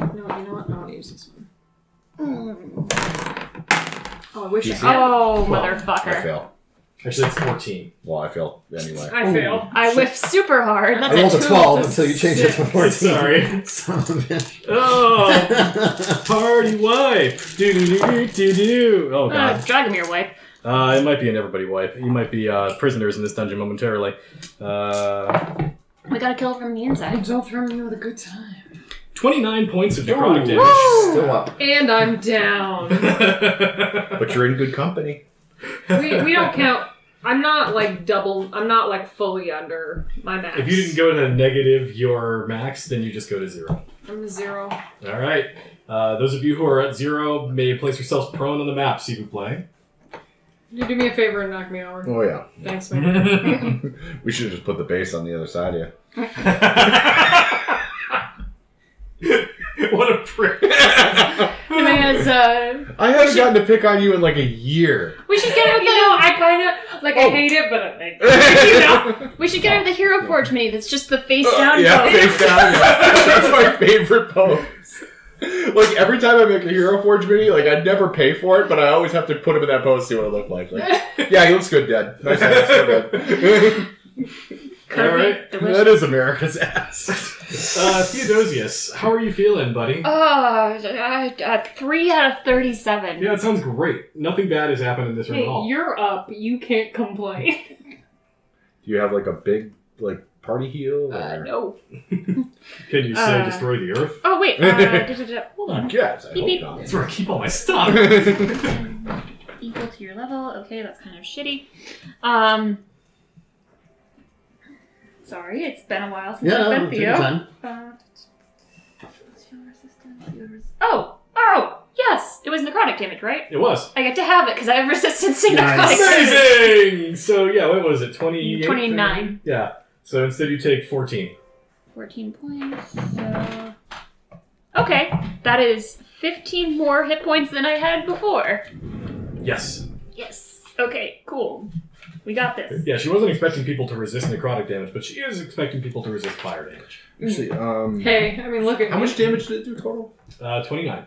you know what? I want to use this one. Oh, I wish
Easy.
Oh,
Well,
motherfucker.
I fail.
Actually, it's 14.
Well, I fail anyway.
I fail.
I whiffed super hard.
I rolled a 12 until you changed it to 14.
Sorry.
Son of a bitch.
Oh! Party wipe! Do-do-do-do-do-do. Oh, God.
Dragomir wipe.
It might be an everybody wipe. You might be prisoners in this dungeon momentarily.
We gotta kill it from the inside.
Don't throw me with a good time.
29 points of necrotic damage.
Woo!
Still up.
And I'm down.
But you're in good company.
we don't count. I'm not I'm not fully under my max.
If you didn't go to negative your max, then you just go to 0.
I'm a 0.
Alright. Those of you who are at 0 may place yourselves prone on the map, s'il vous plaît.
You do me a favor and knock me over.
Oh, yeah.
Thanks, man.
We should have just put the base on the other side of you.
What a prick.
Nemeia's,
I haven't gotten to pick on you in like a year.
we should get her
I kind of I hate it, but I think
we should get her the Hero Forge mini that's just the face down
Yeah,
pose.
face down. That's my favorite pose. Like, every time I make a Hero Forge mini, I never pay for it, but I always have to put him in that pose to see what it looked like. Yeah, he looks good, Dad. Nice ass. So good.
Alright.
That is America's ass.
Theodosius, how are you feeling, buddy?
3 out of 37.
Yeah, that sounds great. Nothing bad has happened in this room at
hey,
all.
you're up. You can't complain.
Do you have a big party heal? Or...
No.
Can you say destroy the earth?
Oh, wait. Hold on.
Yes, I
Beep,
hope
beep.
not.
That's where I keep all my stuff.
Equal to your level. Okay, that's kind of shitty. Sorry, it's been a while since I've been
take your
Theo.
time.
Oh, yes! was necrotic damage, right?
It was.
I get to have it because I have resistance to necrotic
Nice.
damage.
Amazing! So, yeah, what was it? 28?
29.
Yeah. So instead you take 14.
14 points. So... Okay, that is 15 more hit points than I had before.
Yes.
Yes. Okay, cool. We got this.
Yeah, she wasn't expecting people to resist necrotic damage, but she is expecting people to resist fire damage.
Actually,
Hey, I mean, look at
how much damage did it do total?
29.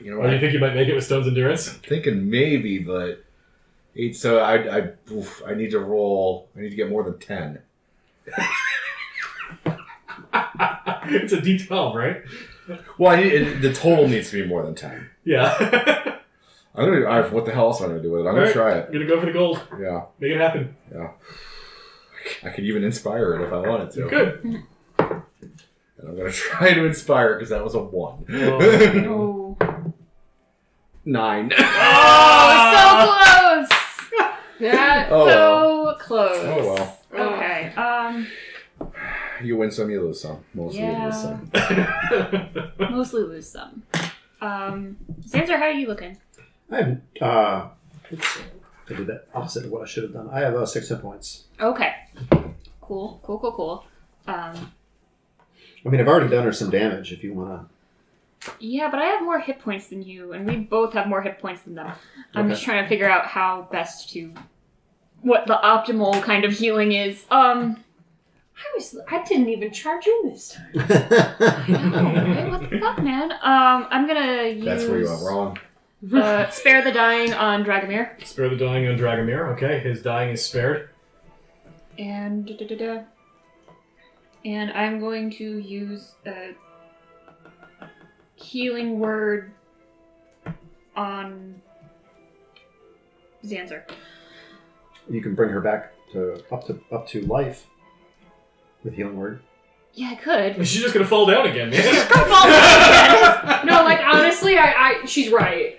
You know
Or
what?
do you think you might make it with Stone's Endurance?
I'm thinking maybe, but 8. So I need to roll. I need to get more than 10.
It's a D12, right?
Well, the total needs to be more than 10.
Yeah.
What the hell else am I gonna do with it? I'm gonna
Alright,
try it.
I'm gonna go for the gold.
Yeah,
Make it happen.
yeah. I could even inspire it if I wanted to.
Good.
And I'm gonna try to inspire because that was a 1.
Oh.
9.
Oh, so close!
that.
Oh,
So close.
Oh well.
Okay,
You win some, you lose some. Mostly you lose some.
mostly lose some. Zanzer, how are you looking?
I have, oops, I did that opposite of what I should have done. I have 6 hit points.
Okay. Cool.
I mean, I've already done her some damage if you want
Yeah, but I have more hit points than you, and we both have more hit points than them. I'm
Okay.
just trying to figure out how best to... what the optimal kind of healing is.
I didn't even charge in this time.
to.
Okay, what the fuck, man? I'm gonna use...
That's where you went wrong.
Spare the Dying on Dragomir.
Spare the dying on Dragomir. Okay, his dying is spared.
And... And I'm going to use a healing word on Zanzer.
You can bring her back to up to life with healing word.
Yeah, I could.
She's just gonna fall down again, man.
No, like honestly, she's right.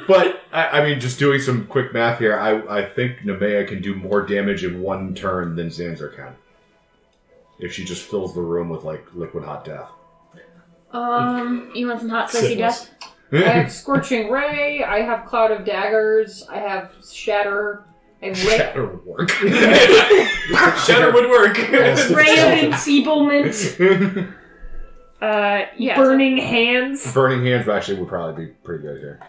But, I mean, just doing some quick math here, I think Nemeia can do more damage in 1 turn than Zanzer can. If she just fills the room with, like, liquid hot death.
You want some hot spicy
Syphilis.
death?
I have Scorching Ray, I have Cloud of Daggers, I have Shatter, I have
Shatter would work.
Shatter would work.
Ray of Enfeeblement,
Yeah.
Burning Hands.
Burning Hands actually would probably be pretty good here.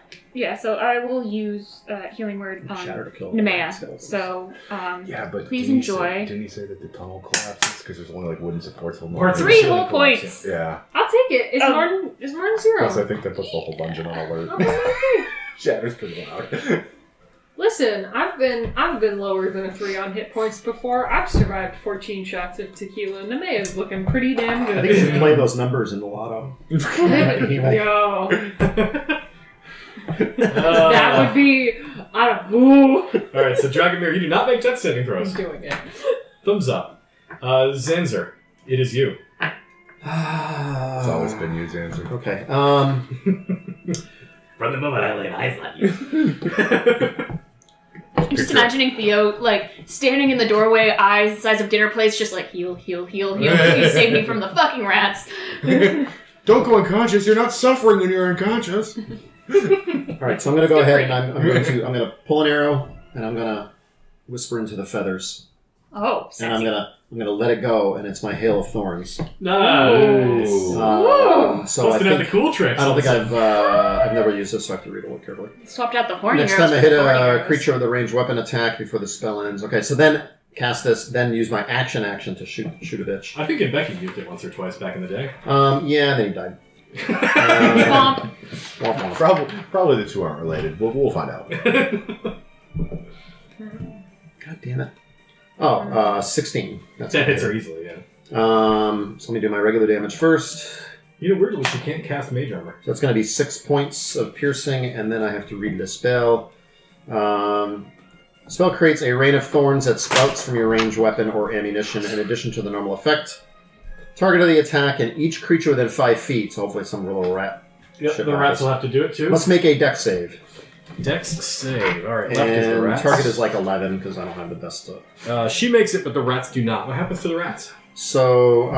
So I will use healing word on
Shatter to kill
Nemeia.
skeletons.
So,
Yeah, but
please
didn't he
enjoy.
didn't he say that the tunnel collapses because there's only like wooden supports?
Parts of
3
the
whole
ceiling collapse,
points.
Yeah.
I'll take it. Is
Oh.
Martin 0?
Plus, I think that puts the whole dungeon on alert.
Okay.
Shatter's pretty loud.
Listen, I've been lower than a 3 on hit points before. I've survived 14 shots of tequila. Nemeia's looking pretty damn
I
good.
think you can play those numbers in the lotto.
Yo,
yeah.
that would be. Ooh.
Alright, so Dragomir, you do not make death saving
I'm
throws.
doing it.
Thumbs up. Zanzer, it is you.
It's always been you, Zanzer.
Okay.
From the moment I laid eyes on you.
I'm just imagining Theo, like, standing in the doorway, eyes the size of dinner plates, just like, heal. Please save me from the fucking rats.
Don't go unconscious. You're not suffering when you're unconscious.
All right, so I'm going to go ahead and I'm going to pull an arrow and I'm going to whisper into the feathers
Oh,
and
sexy.
I'm going to let it go and it's my hail of thorns.
Nice.
So I
Busting out the
think
cool tricks.
I don't think I've never used this, so I have to read it carefully.
Swapped out the horny
Next
arrows
time I
for
hit
the thorny
a
arrows.
creature with a ranged weapon attack before the spell ends. Okay, so then cast this, then use my action to shoot a bitch.
I think Becky used it once or twice back in the day.
Yeah, then he died.
Womp.
Womp womp.
Probably the two aren't related. We'll find out.
God damn it. Oh, 16. That's
That hits
okay.
her easily, yeah.
So let me do my regular damage first.
You know, weirdly, she can't cast mage armor.
So it's going to be 6 points of piercing, and then I have to read the spell. Spell creates a rain of thorns that sprouts from your ranged weapon or ammunition in addition to the normal effect. Target of the attack, and each creature within 5 feet, so hopefully some little rat.
Yep,
shit
the rats
happens.
will have to do it too.
Must make a dex save.
Dex save. Alright, left is the
And
rats.
target is like 11, because I don't have the best stuff.
She makes it, but the rats do not. What happens to the rats?
So,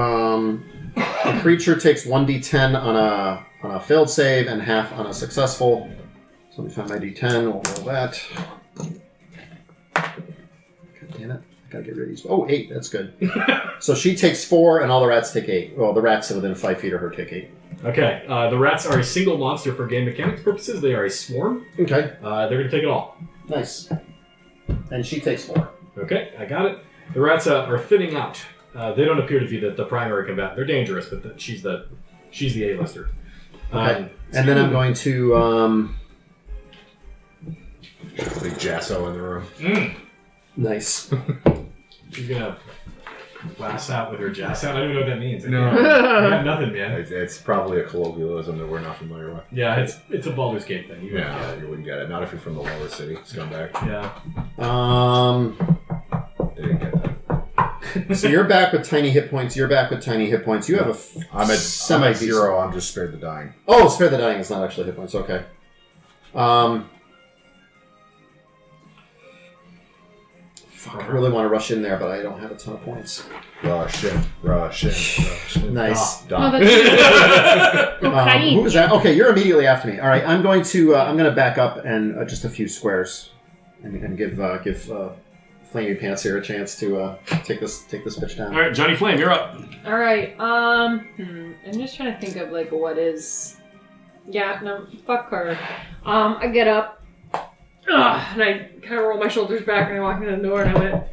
a creature takes 1d10 on a on a failed save and half on a successful. So let me find my D10. We'll roll that. God damn it. I gotta get rid of these. Oh, 8. That's good. So she takes 4 and all the rats take 8. Well, the rats within 5 feet of her take 8.
Okay. The rats are a single monster for game mechanics purposes. They are a swarm.
Okay.
They're going to take it all.
Nice. And she takes 4.
Okay, I got it. The rats are thinning out. They don't appear to be the primary combatant. They're dangerous, but she's the A-lister.
Okay. And then I'm going to...
Big Jasso in the room.
Nice.
She's going to blast out with her jazz out. I don't even know what that means.
No.
I got nothing, man.
It's probably a colloquialism that we're not familiar with.
Yeah, it's a Baldur's Gate thing. You
wouldn't get it. Not if you're from the lower city, scumbag.
Yeah.
They didn't get that.
So you're back with tiny hit points. You're back with tiny hit points. You have a
I'm at 0. I'm just spared the dying.
Oh, spare the dying is not actually hit points. Okay. Fuck, I really want to rush in there, but I don't have a ton of points.
Rush in.
Nice.
Done.
Who was that? Okay, you're immediately after me. All right, I'm going to back up and just a few squares, and give Flamey Pants here a chance to take this bitch down.
All right, Johnny Flame, you're up.
All right. I'm just trying to think of like what is. Yeah. No. Fuck her. I get up. And I kind of roll my shoulders back and I walk in the door and I went,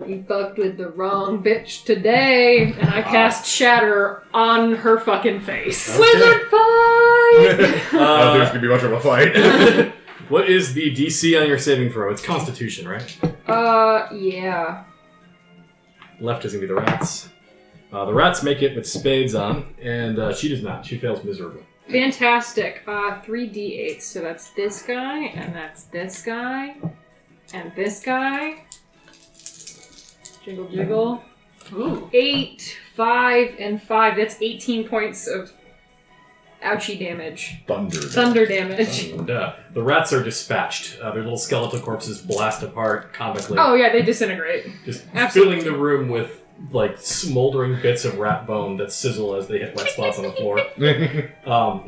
"You fucked with the wrong bitch today." And I cast Shatter on her fucking face.
Okay.
Wizard fight!
I don't think there's going to be much of a fight.
What is the DC on your saving throw? It's Constitution, right?
Yeah.
Left is going to be the rats. The rats make it with spades on, and she does not. She fails miserably.
Fantastic. 3d8. So that's this guy, and that's this guy, and this guy. Jiggle, jiggle. Ooh. 8, 5, and 5. That's 18 points of ouchie damage. Thunder damage.
And, the rats are dispatched. Their little skeletal corpses blast apart comically.
Oh, yeah, they disintegrate.
Just
Absolutely.
filling the room with like smoldering bits of rat bone that sizzle as they hit wet spots on the floor.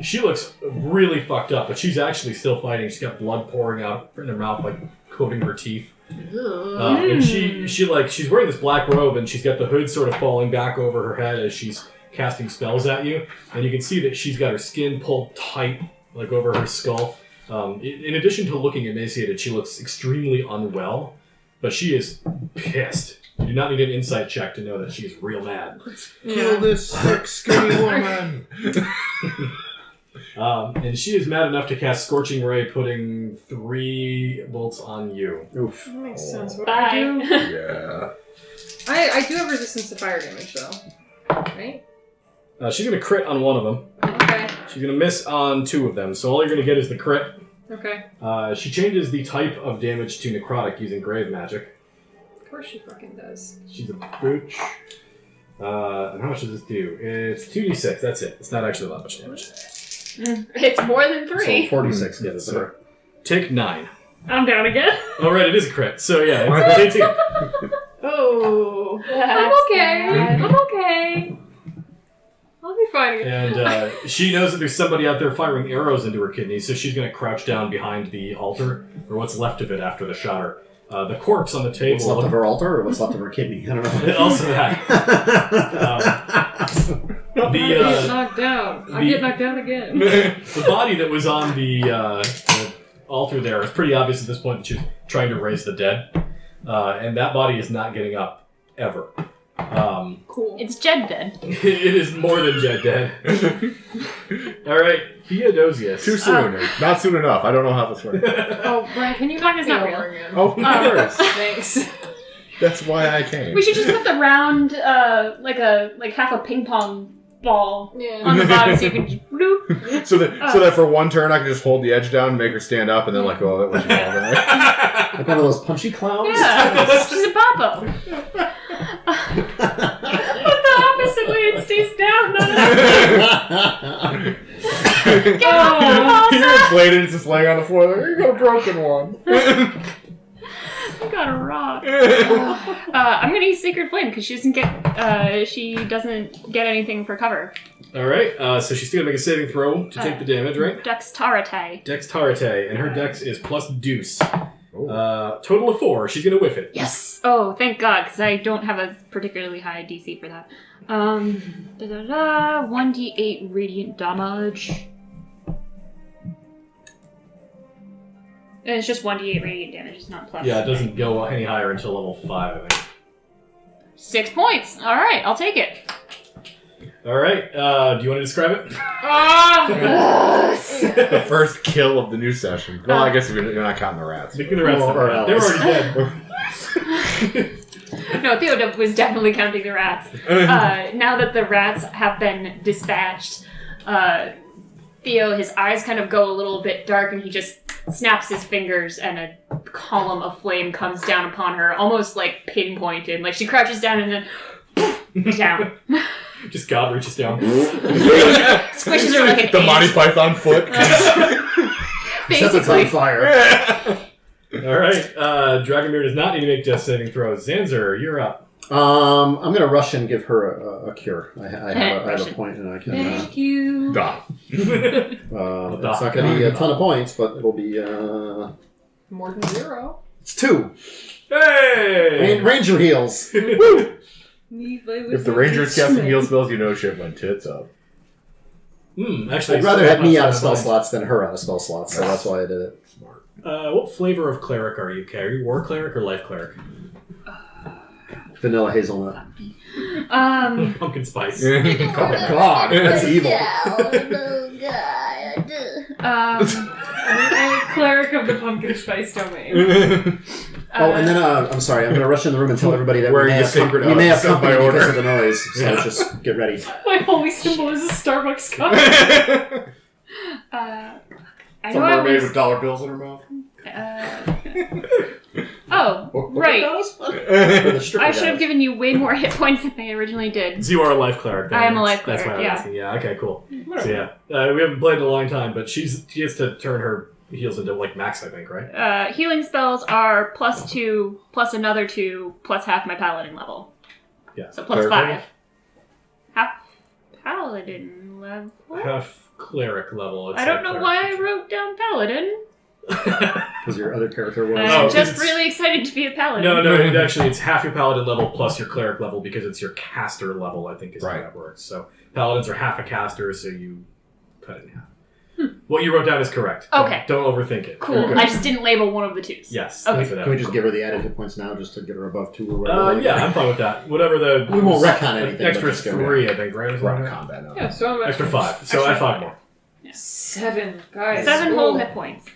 She looks really fucked up, but she's actually still fighting. She's got blood pouring out in her mouth, like coating her teeth. And she's wearing this black robe, and she's got the hood sort of falling back over her head as she's casting spells at you. And you can see that she's got her skin pulled tight, like over her skull. In addition to looking emaciated, she looks extremely unwell, but she is pissed. You do not need an insight check to know that she is real mad.
Kill this sick, skinny woman!
And she is mad enough to cast Scorching Ray, putting 3 bolts on you.
Oof.
That makes sense. What
Bye.
do I do?
Yeah.
I do have resistance to fire damage, though. Right?
She's going to crit on one of them.
Okay.
She's going to miss on 2 of them, so all you're going to get is the crit.
Okay.
She changes the type of damage to necrotic using grave magic.
Of course she fucking does.
She's a bitch. And how much does this do? It's 2d6, that's it. It's not actually that much damage.
It's more than 3.
So 46
Yeah,
gets
so take 9.
I'm down again.
Oh, right, it is a crit. So, yeah, it's 18.
Oh.
I'm okay. I'm okay. I'll be fine again.
And she knows that there's somebody out there firing arrows into her kidneys, so she's going to crouch down behind the altar, or what's left of it after the shot her. The corpse on the table...
What's left of her altar or what's left of her kidney? I don't know.
Also that.
I get knocked down. I get knocked down again.
The body that was on the altar there, it's pretty obvious at this point that she's trying to raise the dead. And that body is not getting up, ever.
Cool.
It's Jed dead.
It is more than Jed dead. Alright, Theodosius.
Too soon. Not soon enough. I don't know how this works.
Oh, Brian, can you knock us
not
not
real.
over again?
Of course.
Thanks.
That's why I came.
We should just put the round, like half a ping pong ball
Yeah.
on the bottom so you can just bloop.
So that for one turn I can just hold the edge down and make her stand up and then let go of it when she falls down.
Like one of those punchy clowns?
Yeah, she's a boppo. But the opposite way, it stays down, not up. Get off the balls
You're inflated, it's just laying on the floor. There you go, broken one.
I got a rock. I'm gonna use Sacred Flame because she doesn't get anything for cover.
All right, so she's still going to make a saving throw to take the damage, right?
Dexterity.
Dexterity, and her dex is plus deuce. Total of 4. She's going to whiff it.
Yes! Oh, thank God, because I don't have a particularly high DC for that. 1d8 radiant damage. And it's just 1d8 radiant damage, it's not plus.
Yeah, it doesn't go any higher until level 5, I think.
6 points! Alright, I'll take it.
All right, do you want to describe it?
The first kill of the new session. Well, I guess you're not counting the rats.
Making the rats they're already dead.
No, Theo was definitely counting the rats. Now that the rats have been dispatched, Theo, his eyes kind of go a little bit dark and he just snaps his fingers and a column of flame comes down upon her, almost like pinpointed. Like she crouches down and then down.
Just God reaches down.
Squishes her like an
The
ant.
Monty Python foot.
Set the on fire.
All right, Dragomir does not need to make death saving throws. Zanzer, you're up.
I'm going to rush and give her a cure. I have a point and I can...
Thank you.
it's not going to be a ton of points, but it'll be...
More than 0.
It's 2.
Hey!
Ranger heals.
If the ranger's casting heal spells, you know shit went tits up.
Actually,
I'd rather have me out of spell slots than her out of spell slots, so that's why I did it.
Smart.
What flavor of cleric are you, Kay? Are you war cleric or life cleric?
Vanilla hazelnut.
Pumpkin spice.
Oh my god, that's evil.
Cleric of the pumpkin spice domain.
And then I'm sorry, I'm going to rush in the room and tell everybody that we
Wearing
may
the
have,
sacred
we may have
sent by
company
order.
because of the noise, so just get ready.
My holy symbol is a Starbucks cup.
I
Some
know I
mermaid
was...
with dollar bills in her mouth.
Right.
For the stripper
I should have
guy.
given you way more hit points than I originally did.
So you are a life cleric. Then.
I am a life
That's
cleric,
why I'm
yeah.
asking. Yeah, okay, cool. So yeah, we haven't played in a long time, but she has to turn her heals into like max, I think, right?
Healing spells are +2, plus another 2, plus half my paladin level.
Yeah.
So plus
Cleric
5.
level?
Half paladin level?
Half cleric level.
I don't know why I wrote down paladin.
Because your other character was...
I'm just
it's-
really excited to be a paladin.
No, it's half your paladin level plus your cleric level because it's your caster level, I think is how
Right.
that works. So paladins are half a caster, so you cut it in half. What you wrote down is correct.
Okay.
Don't overthink it.
Cool. I just didn't label one of the 2s.
Yes.
Okay.
thanks for that.
Can we just give her the added hit points now, just to get her above 2 or whatever?
Yeah, I'm fine with that. Whatever the...
We won't retcon anything, but
Extra
just go
3, I think, right? Or something
Rock
like that?
combat now.
Yeah, so I'm at
Extra 5. So add 5 more.
7, guys.
7
Ooh.
whole hit points.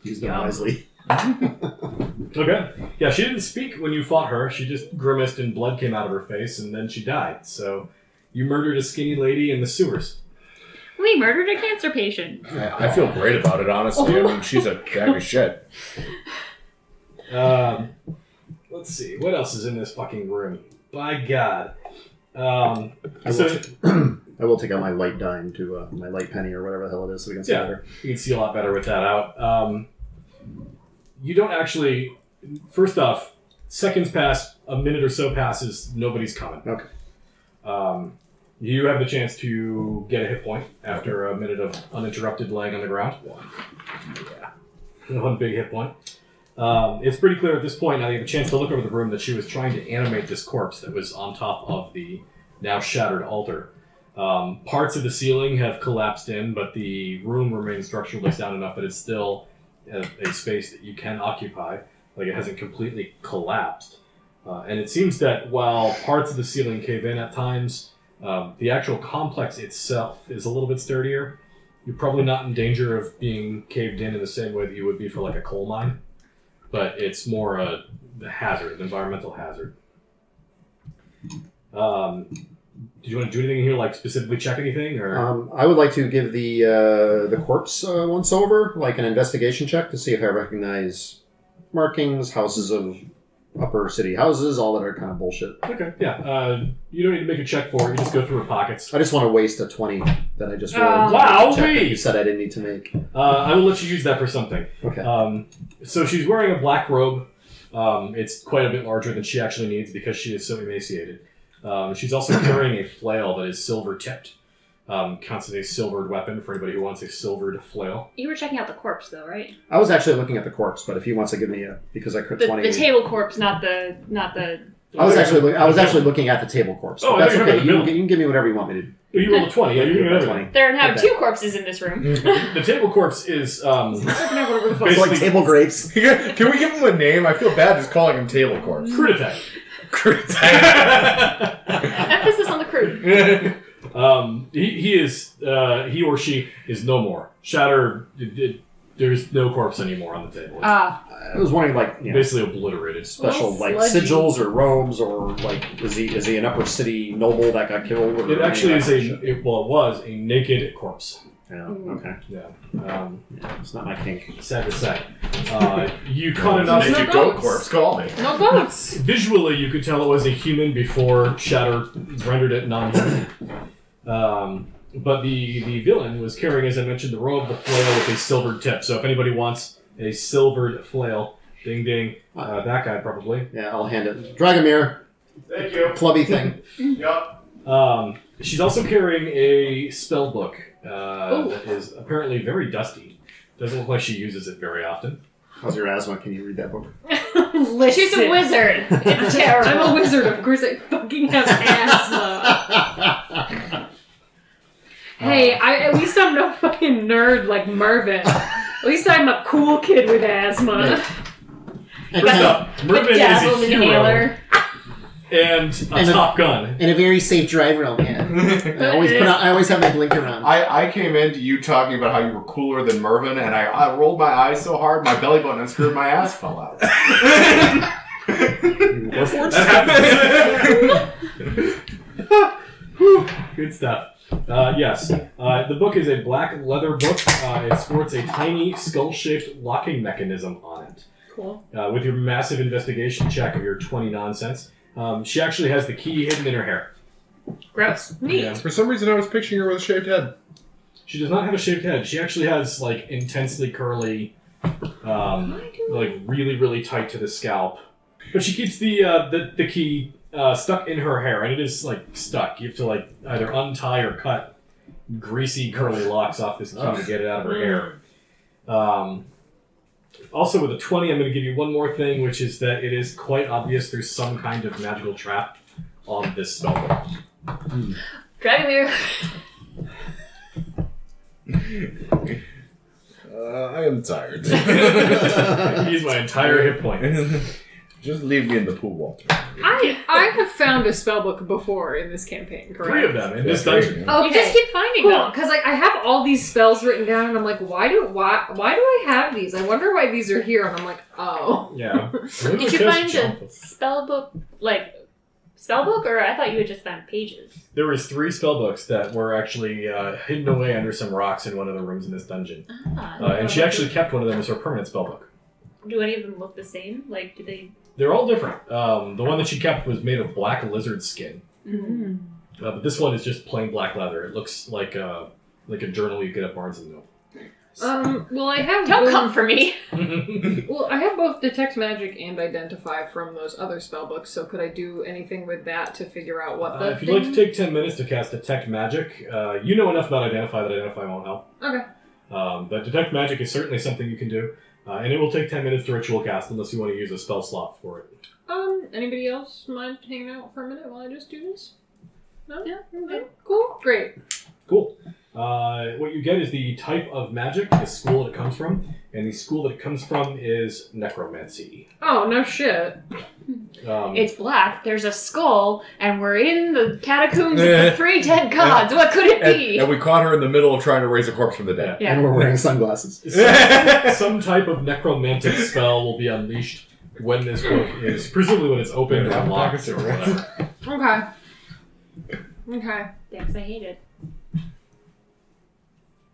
Use them wisely.
Okay. Yeah, she didn't speak when you fought her. She just grimaced and blood came out of her face, and then she died. So you murdered a skinny lady in the sewers.
We murdered a cancer patient.
I feel great about it, honestly. I mean, she's a bag of shit.
Let's see. What else is in this fucking room? By God.
I will take out my light dime to my light penny or whatever the hell it is so we can see better.
You can see a lot better with that out. You don't actually... First off, seconds pass, a minute or so passes, nobody's coming.
Okay.
You have the chance to get a hit point after a minute of uninterrupted laying on the ground. One big hit point. It's pretty clear at this point, now you have a chance to look over the room, that she was trying to animate this corpse that was on top of the now shattered altar. Parts of the ceiling have collapsed in, but the room remains structurally sound enough that it's still a space that you can occupy. Like, it hasn't completely collapsed. And it seems that while parts of the ceiling cave in at times, the actual complex itself is a little bit sturdier. You're probably not in danger of being caved in the same way that you would be for like a coal mine, but it's more a hazard, an environmental hazard. Did you want to do anything in here, like specifically check anything, or?
I would like to give the corpse once over, like an investigation check to see if I recognize markings, houses of upper city houses, all that are kind of bullshit.
Okay, yeah. You don't need to make a check for it. You just go through her pockets.
I just want to waste a 20 that I just rolled.
Wow,
Check that
wait.
you said I didn't need to make.
I will let you use that for something.
Okay.
So she's wearing a black robe. It's quite a bit larger than she actually needs because she is so emaciated. She's also carrying a flail that is silver-tipped. Counts as a silvered weapon for anybody who wants a silvered flail.
You were checking out the corpse, though, right?
I was actually looking at the corpse, but if he wants to give me because I crit
The
20.
table corpse, not the.
I was actually looking at the table corpse.
Oh,
That's
I thought you were
okay.
in the
You can give me whatever you want me to do.
You rolled a 20. Yeah, you're going to
20.
There are now
Okay.
2 corpses in this room.
The table corpse is
It's like
basically
table grapes.
Can we give him a name? I feel bad just calling him Table Corpse.
crit attack.
Emphasis on the crude.
He or she is no more. Shatter. There's no corpse anymore on the table. It's
I was wondering,
basically obliterated.
special
Well,
like
sludgy.
sigils or robes, or is he an upper city noble that got killed? Or
It actually is
anything
it was a naked corpse.
like that? Yeah. Okay.
Yeah.
Yeah, it's not my kink.
Sad to say. You caught enough.
Naked goat corpse, call me.
No goats.
Visually, you could tell it was a human before Shatter rendered it non-human. But the villain was carrying, as I mentioned, the robe, the flail with a silvered tip. So if anybody wants a silvered flail, ding ding, that guy probably.
Yeah, I'll hand it. Dragomir,
Thank you.
clubby thing.
Yep.
She's also carrying a spell book that is apparently very dusty. Doesn't look like she uses it very often.
How's your asthma? Can you read that book?
She's a wizard. It's terrible.
I'm a wizard. Of course I fucking have asthma. Hey, at least I'm no fucking nerd like Mervin. At least I'm a cool kid with asthma.
First up, Mervin is a
Dazzle
hero
inhaler.
and a Top Gun.
And a very safe driver on hand. I always have my blinker on.
I came into you talking about how you were cooler than Mervin, and I rolled my eyes so hard, my belly button unscrewed, and my ass fell out.
That happens. Good stuff. Yes. The book is a black leather book. It sports a tiny skull-shaped locking mechanism on it.
Cool.
With your massive investigation check of your 20 nonsense, she actually has the key hidden in her hair.
Gross.
Neat.
Yeah.
For some reason, I was picturing her with a shaved head.
She does not have a shaved head. She actually has, like, intensely curly, like, really, really tight to the scalp. But she keeps the key stuck in her hair, and it is, like, stuck. You have to, like, either untie or cut greasy, curly locks off this key to get it out of her hair. Also, with a 20, I'm going to give you one more thing, which is that it is quite obvious there's some kind of magical trap on this spellbook.
Dragomir.
I am tired.
Use my entire hit point.
Just leave me in the pool, Walter.
I have found a spellbook before in this campaign, correct?
3 of them in this dungeon.
Okay.
You just keep finding
Cool,
them.
because like I have all these spells written down, and I'm like, why do I have these? I wonder why these are here, and I'm like, oh.
Yeah.
Did you find the spellbook, or I thought you had just found pages?
There was 3 spellbooks that were actually hidden away under some rocks in one of the rooms in this dungeon. And she actually kept one of them as her permanent spellbook.
Do any of them look the same? Like, do they...
They're all different. The one that she kept was made of black lizard skin.
Mm.
But this one is just plain black leather. It looks like a journal you get at Barnes & Noble.
Well, I have
Don't come for me.
Well, I have both Detect Magic and Identify from those other spellbooks, so could I do anything with that to figure out what the
if you'd like to take 10 minutes to cast Detect Magic, you know enough about Identify that Identify won't help.
Okay.
But Detect Magic is certainly something you can do. And it will take 10 minutes to ritual cast unless you want to use a spell slot for it.
Anybody else mind hanging out for a minute while I just do this? No?
Yeah.
Okay. Cool. Great.
Cool. What you get is the type of magic, the school that it comes from, and the school that it comes from is necromancy.
Oh, no shit.
It's black, there's a skull, and we're in the catacombs of the 3 dead gods. What could it be?
And we caught her in the middle of trying to raise a corpse from the dead.
Yeah.
And we're wearing sunglasses.
Some type of necromantic spell will be unleashed when this book is, presumably when it's opened or unlocked or whatever.
Okay.
Thanks, I hate it.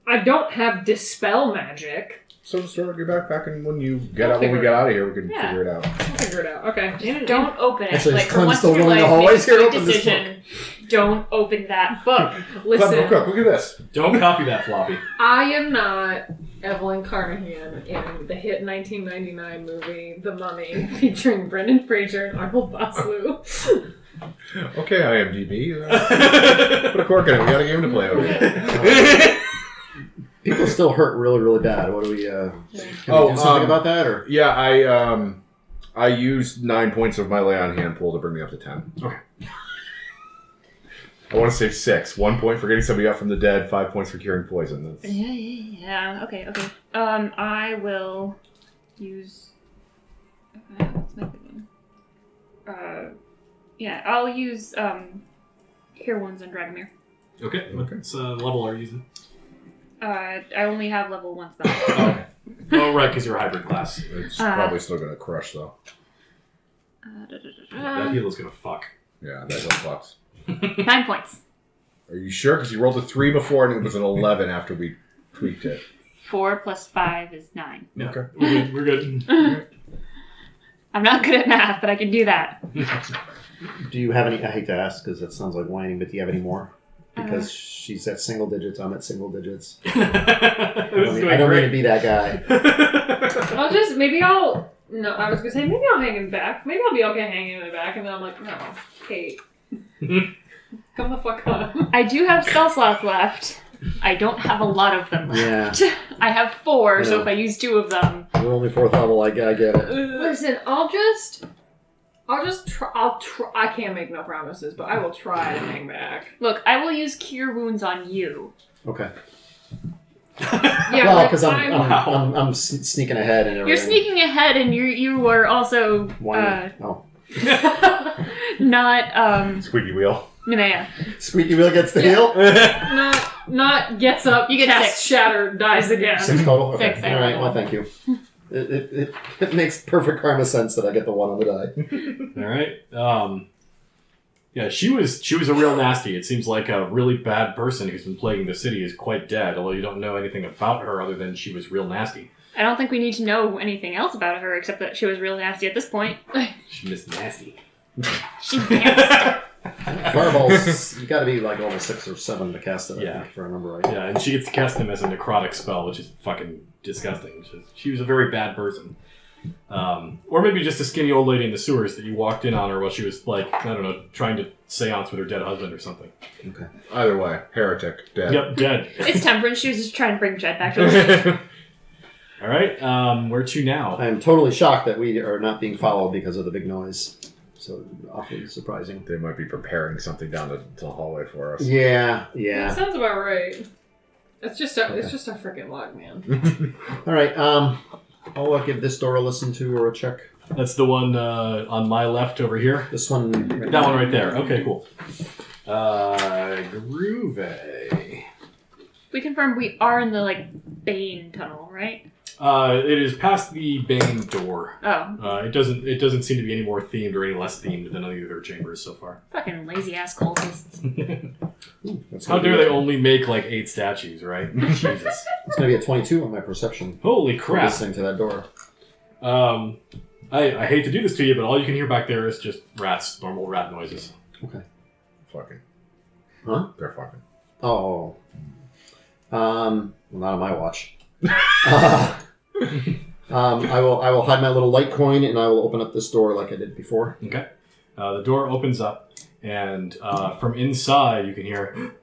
I don't have Dispel Magic.
So just throw it in your backpack, and when we get out of here, we can figure it out.
I'll figure it out. Okay.
Just don't open it.
Actually,
like,
is
for
Clem
once
still
in your
rolling the
life,
hallways?
make
Here,
a
open this
decision. Don't open that book.
Listen,
Look, look at this.
Don't copy that floppy.
I am not Evelyn Carnahan in the hit 1999 movie The Mummy, featuring Brendan Fraser and Arnold Vosloo.
Okay, IMDb. Put a cork in it. We got a game to play over.
People still hurt really, really bad. What do we? Can we do something about that, or?
Yeah, I used 9 points of my lay on hand pool to bring me up to 10.
Okay.
I want to save 6. 1 point for getting somebody up from the dead. 5 points for curing poison. That's...
Yeah. Okay. I will use. What's my good one? Yeah, I'll use Cure Wounds on Dragomir.
Okay. What level are you using?
I only have level 1 spell.
Okay. Oh, right, because you're a hybrid class.
It's probably still going to crush, though.
That heal is going to fuck.
Yeah, that one fucks.
9 points.
Are you sure? Because you rolled a 3 before, and it was an 11 after we tweaked it.
4 plus 5 is 9.
Yeah.
Okay.
We're good.
I'm not good at math, but I can do that.
Do you have any? I hate to ask because that sounds like whining, but do you have any more? Because she's at single digits, I'm at single digits. I don't mean to be that guy.
No, I was going to say, maybe I'll hang him back. Maybe I'll be okay hanging him in the back. And then I'm like, no, Kate. Come the fuck on.
I do have spell slots left. I don't have a lot of them left.
Yeah.
I have 4, so
Yeah.
if I use 2 of them...
You're only 4th level, I get it.
Listen, I'll just try. I can't make no promises, but I will try to hang back.
Look, I will use Cure Wounds on you.
Okay.
Yeah,
Well,
like,
because I'm sneaking ahead and everything.
You're sneaking ahead, and you are also
Whining. Oh.
not
Squeaky wheel.
Nemeia.
Squeaky wheel gets the heal?
not gets up.
You get
casts
6.
Shatter, dies again.
6 total? Okay.
6,
All right, well, thank you. It makes perfect karma sense that I get the 1 on the die.
All right. Yeah, she was a real nasty. It seems like a really bad person who's been plaguing the city is quite dead, although you don't know anything about her other than she was real nasty.
I don't think we need to know anything else about her except that she was real nasty at this point.
She missed nasty.
She danced.
Fireballs, you gotta be like level 6 or 7 to cast it, I
Yeah.
think, if I remember right.
Yeah, and she gets to cast them as a necrotic spell, which is fucking disgusting. She was a very bad person. Or maybe just a skinny old lady in the sewers that you walked in on her while she was, like, I don't know, trying to seance with her dead husband or something.
Okay.
Either way, heretic, dead.
Yep, dead.
It's temperance. She was just trying to bring Jed back to life.
All right, where to now?
I am totally shocked that we are not being followed because of the big noise. So, awfully surprising.
They might be preparing something down the hallway for us.
Yeah.
That sounds about right. It's just our freaking luck, man.
All right, I'll give this door a listen to or a check.
That's the one on my left over here.
This one.
That one right there. Okay, cool. Groovy.
We confirmed we are in the, Bane tunnel, right?
It is past the Bane door.
Oh.
It doesn't seem to be any more themed or any less themed than any of their chambers so far.
Fucking lazy-ass cultists.
How dare they only make 8 statues, right? Jesus.
It's going to be a 22 on my perception.
Holy
For
crap.
listening to that door.
I hate to do this to you, but all you can hear back there is just rats, normal rat noises.
Okay.
Fucking.
Huh?
They're fucking.
Oh. Well, not on my watch. I will hide my little light coin and I will open up this door like I did before.
Okay. The door opens up, and from inside you can hear,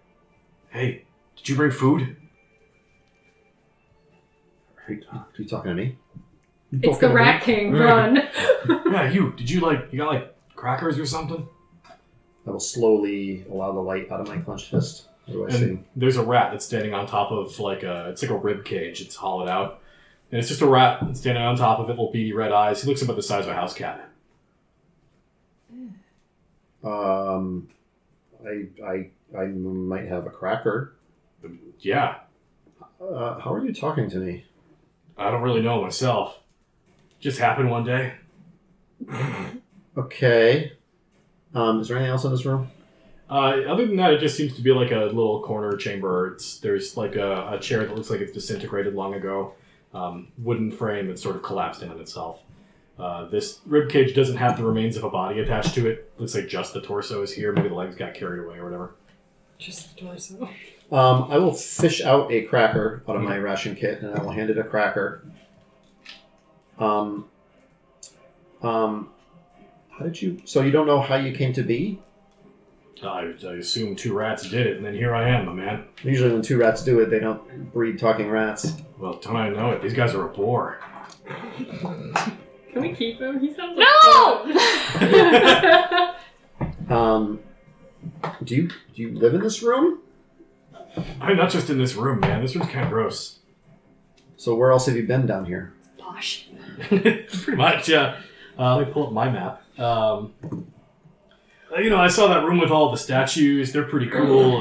"Hey, did you bring food?"
Are you talking to me?
It's the Rat King. Run.
Yeah, you. Did you you got crackers or something?
I will slowly allow the light out of my clenched fist. What do I see?
And there's a rat that's standing on top of it's like a rib cage. It's hollowed out, and it's just a rat standing on top of it, little beady red eyes. He looks about the size of a house cat.
I might have a cracker.
Yeah,
How are you talking to me?
I don't really know myself. Just happened one day.
Okay. Is there anything else in this room?
Other than that, it just seems to be like a little corner chamber. There's like a chair that looks like it's disintegrated long ago. Wooden frame that's sort of collapsed in on itself. This ribcage doesn't have the remains of a body attached to it. Looks like just the torso is here. Maybe the legs got carried away or whatever.
Just the torso.
I will fish out a cracker out of my ration kit and I will hand it a cracker. How How did you... So you don't know how you came to be?
I assume 2 rats did it, and then here I am, my man.
Usually when 2 rats do it, they don't breed talking rats.
Well, don't I know it? These guys are a bore.
Can we keep him? He sounds like
No!
Do you live in this room?
I'm not just in this room, man. This room's kind of gross.
So where else have you been down here?
Posh.
Pretty much, yeah. Let me pull up my map. I saw that room with all the statues. They're pretty cool.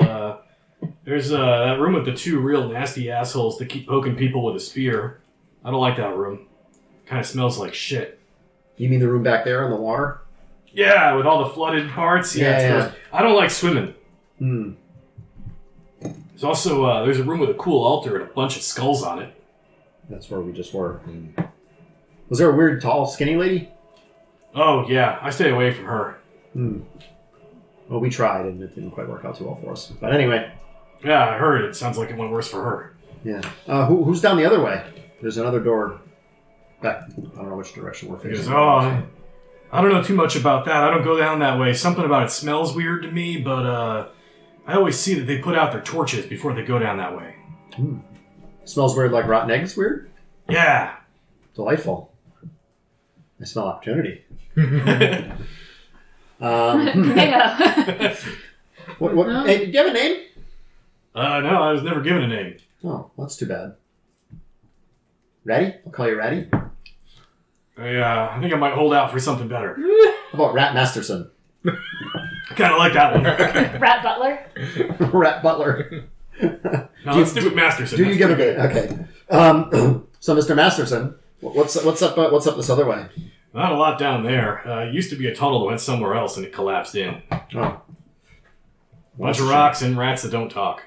There's that room with the 2 real nasty assholes that keep poking people with a spear. I don't like that room. Kind of smells like shit.
You mean the room back there in the water?
Yeah, with all the flooded parts.
Yeah.
I don't like swimming.
Hmm.
There's also there's a room with a cool altar and a bunch of skulls on it.
That's where we just were. Was there a weird, tall, skinny lady?
Oh, yeah. I stay away from her.
Well, we tried, and it didn't quite work out too well for us. But anyway.
Yeah, I heard. It sounds like it went worse for her.
Yeah. Who's down the other way? There's another door back. I don't know which direction we're
He
facing.
goes, I don't know too much about that. I don't go down that way. Something about it smells weird to me, but I always see that they put out their torches before they go down that way.
Smells weird like rotten eggs weird?
Yeah.
Delightful. I smell opportunity.
Yeah.
Hey, did you have a name?
No, I was never given a name.
Oh, that's too bad. Ratty? I'll call you Ratty.
I think I might hold out for something better.
How about Rat Masterson?
I kind of like that one.
Rat Butler.
Rat Butler.
No, let's stick with Masterson.
Do you give a good? Okay. So, Mr. Masterson, what's up this other way?
Not a lot down there. It used to be a tunnel that went somewhere else and it collapsed in.
Oh.
Bunch of rocks and rats that don't talk.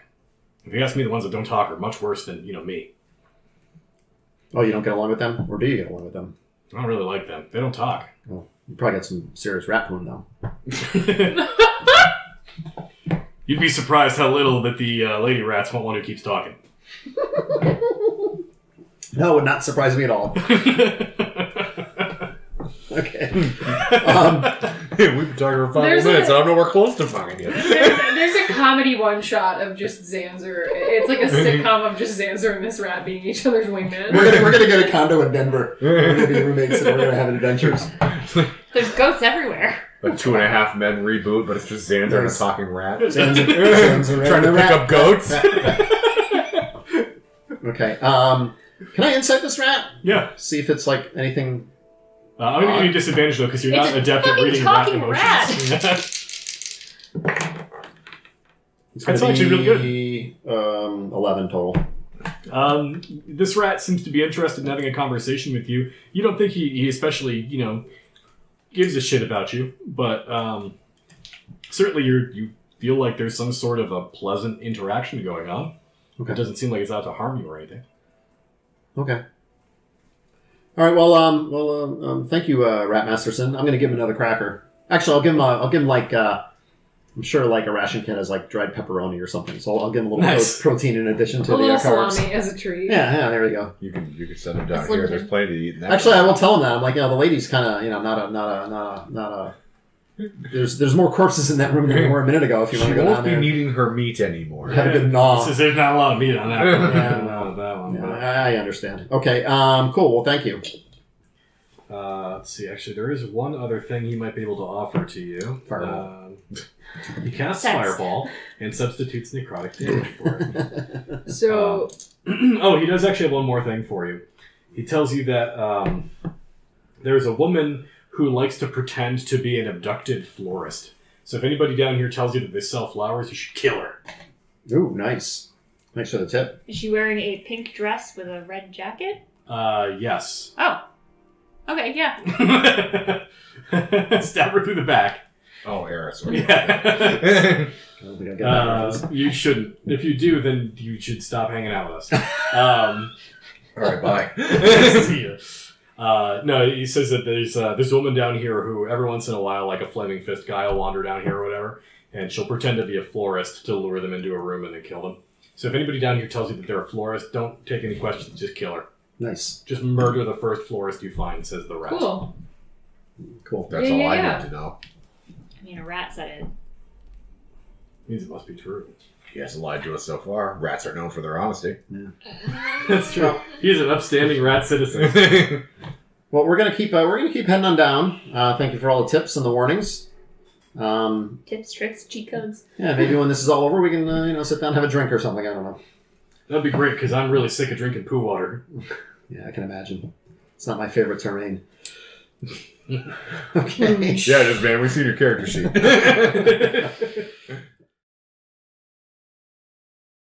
If you ask me, the ones that don't talk are much worse than, me.
Oh, you don't get along with them? Or do you get along with them?
I don't really like them. They don't talk.
Oh, you probably got some serious rat poon, though.
You'd be surprised how little that the lady rats want one who keeps talking.
No, it would not surprise me at all. Okay.
We've been talking for 5
There's
minutes.
a-
I don't know we're close to fucking yet.
There's a comedy one-shot of just Zanzer. It's like a sitcom of just Zanzer and this rat being each other's wingman.
We're gonna get a condo in Denver. We're gonna be roommates and we're gonna have adventures.
There's goats everywhere.
A 2.5 Men reboot, but it's just Xander and a talking rat.
Zanzer
Trying to pick up goats.
Okay. Can I insight this rat?
Yeah.
See if it's like anything.
I'm going to give you a disadvantage, though, because you're not
It's a
adept at
fucking
reading rat
talking
emotions.
It's
That's
gonna
actually
be, 11 total.
This rat seems to be interested in having a conversation with you. You don't think he especially, gives a shit about you, but certainly you feel like there's some sort of a pleasant interaction going on.
Okay.
It doesn't seem like it's out to harm you or anything.
Okay. All right. Well, thank you, Rat Masterson. I'm going to give him another cracker. Actually, I'll give him like I'm sure like a ration kit has like dried pepperoni or something. So I'll give him a little
Nice.
protein in addition to
A
the
little
carbs.
salami as a treat.
Yeah. There we go.
You can send them down
That's
here.
limited.
There's plenty to eat. In that
Actually, I will tell him that. I'm like, the lady's kind of, not a. There's more corpses in that room than there were a minute ago. If you want
She
to go down
won't be
there,
needing her meat anymore.
have a good gnaw.
Since there's not a lot of meat on that one.
Yeah.
Not that one.
Yeah,
But,
I understand. Okay. Cool. Well, thank you.
let's see. Actually, there is one other thing he might be able to offer to you.
Fireball.
He casts
Sex.
Fireball and substitutes necrotic damage for it.
So,
He does actually have one more thing for you. He tells you that there's a woman who likes to pretend to be an abducted florist. So if anybody down here tells you that they sell flowers, you should kill her.
Ooh, nice. Thanks for the tip.
Is she wearing a pink dress with a red jacket?
Yes.
Oh. Okay, yeah.
Stab her through the back.
Oh, Eris.
Yeah.
I don't think I get that reference.
You shouldn't. If you do, then you should stop hanging out with us.
All right, bye.
See ya. No, he says that there's a woman down here who every once in a while, like a flaming fist guy, will wander down here or whatever, and she'll pretend to be a florist to lure them into a room and then kill them. So if anybody down here tells you that they're a florist, don't take any questions, just kill her.
Nice.
Just murder the first florist you find, says the rat.
cool.
Cool.
That's all I need to know.
I mean, a rat said it.
Means it must be true.
He hasn't lied to us so far. Rats are known for their honesty.
That's true. He's an upstanding rat citizen.
Well, we're gonna keep heading on down. Thank you for all the tips and the warnings.
Tips, tricks, cheat codes.
Yeah, maybe when this is all over, we can sit down and have a drink or something. I don't know.
That'd be great, because I'm really sick of drinking poo water.
Yeah, I can imagine. It's not my favorite terrain. Okay.
Yeah, just man, we've seen your character sheet.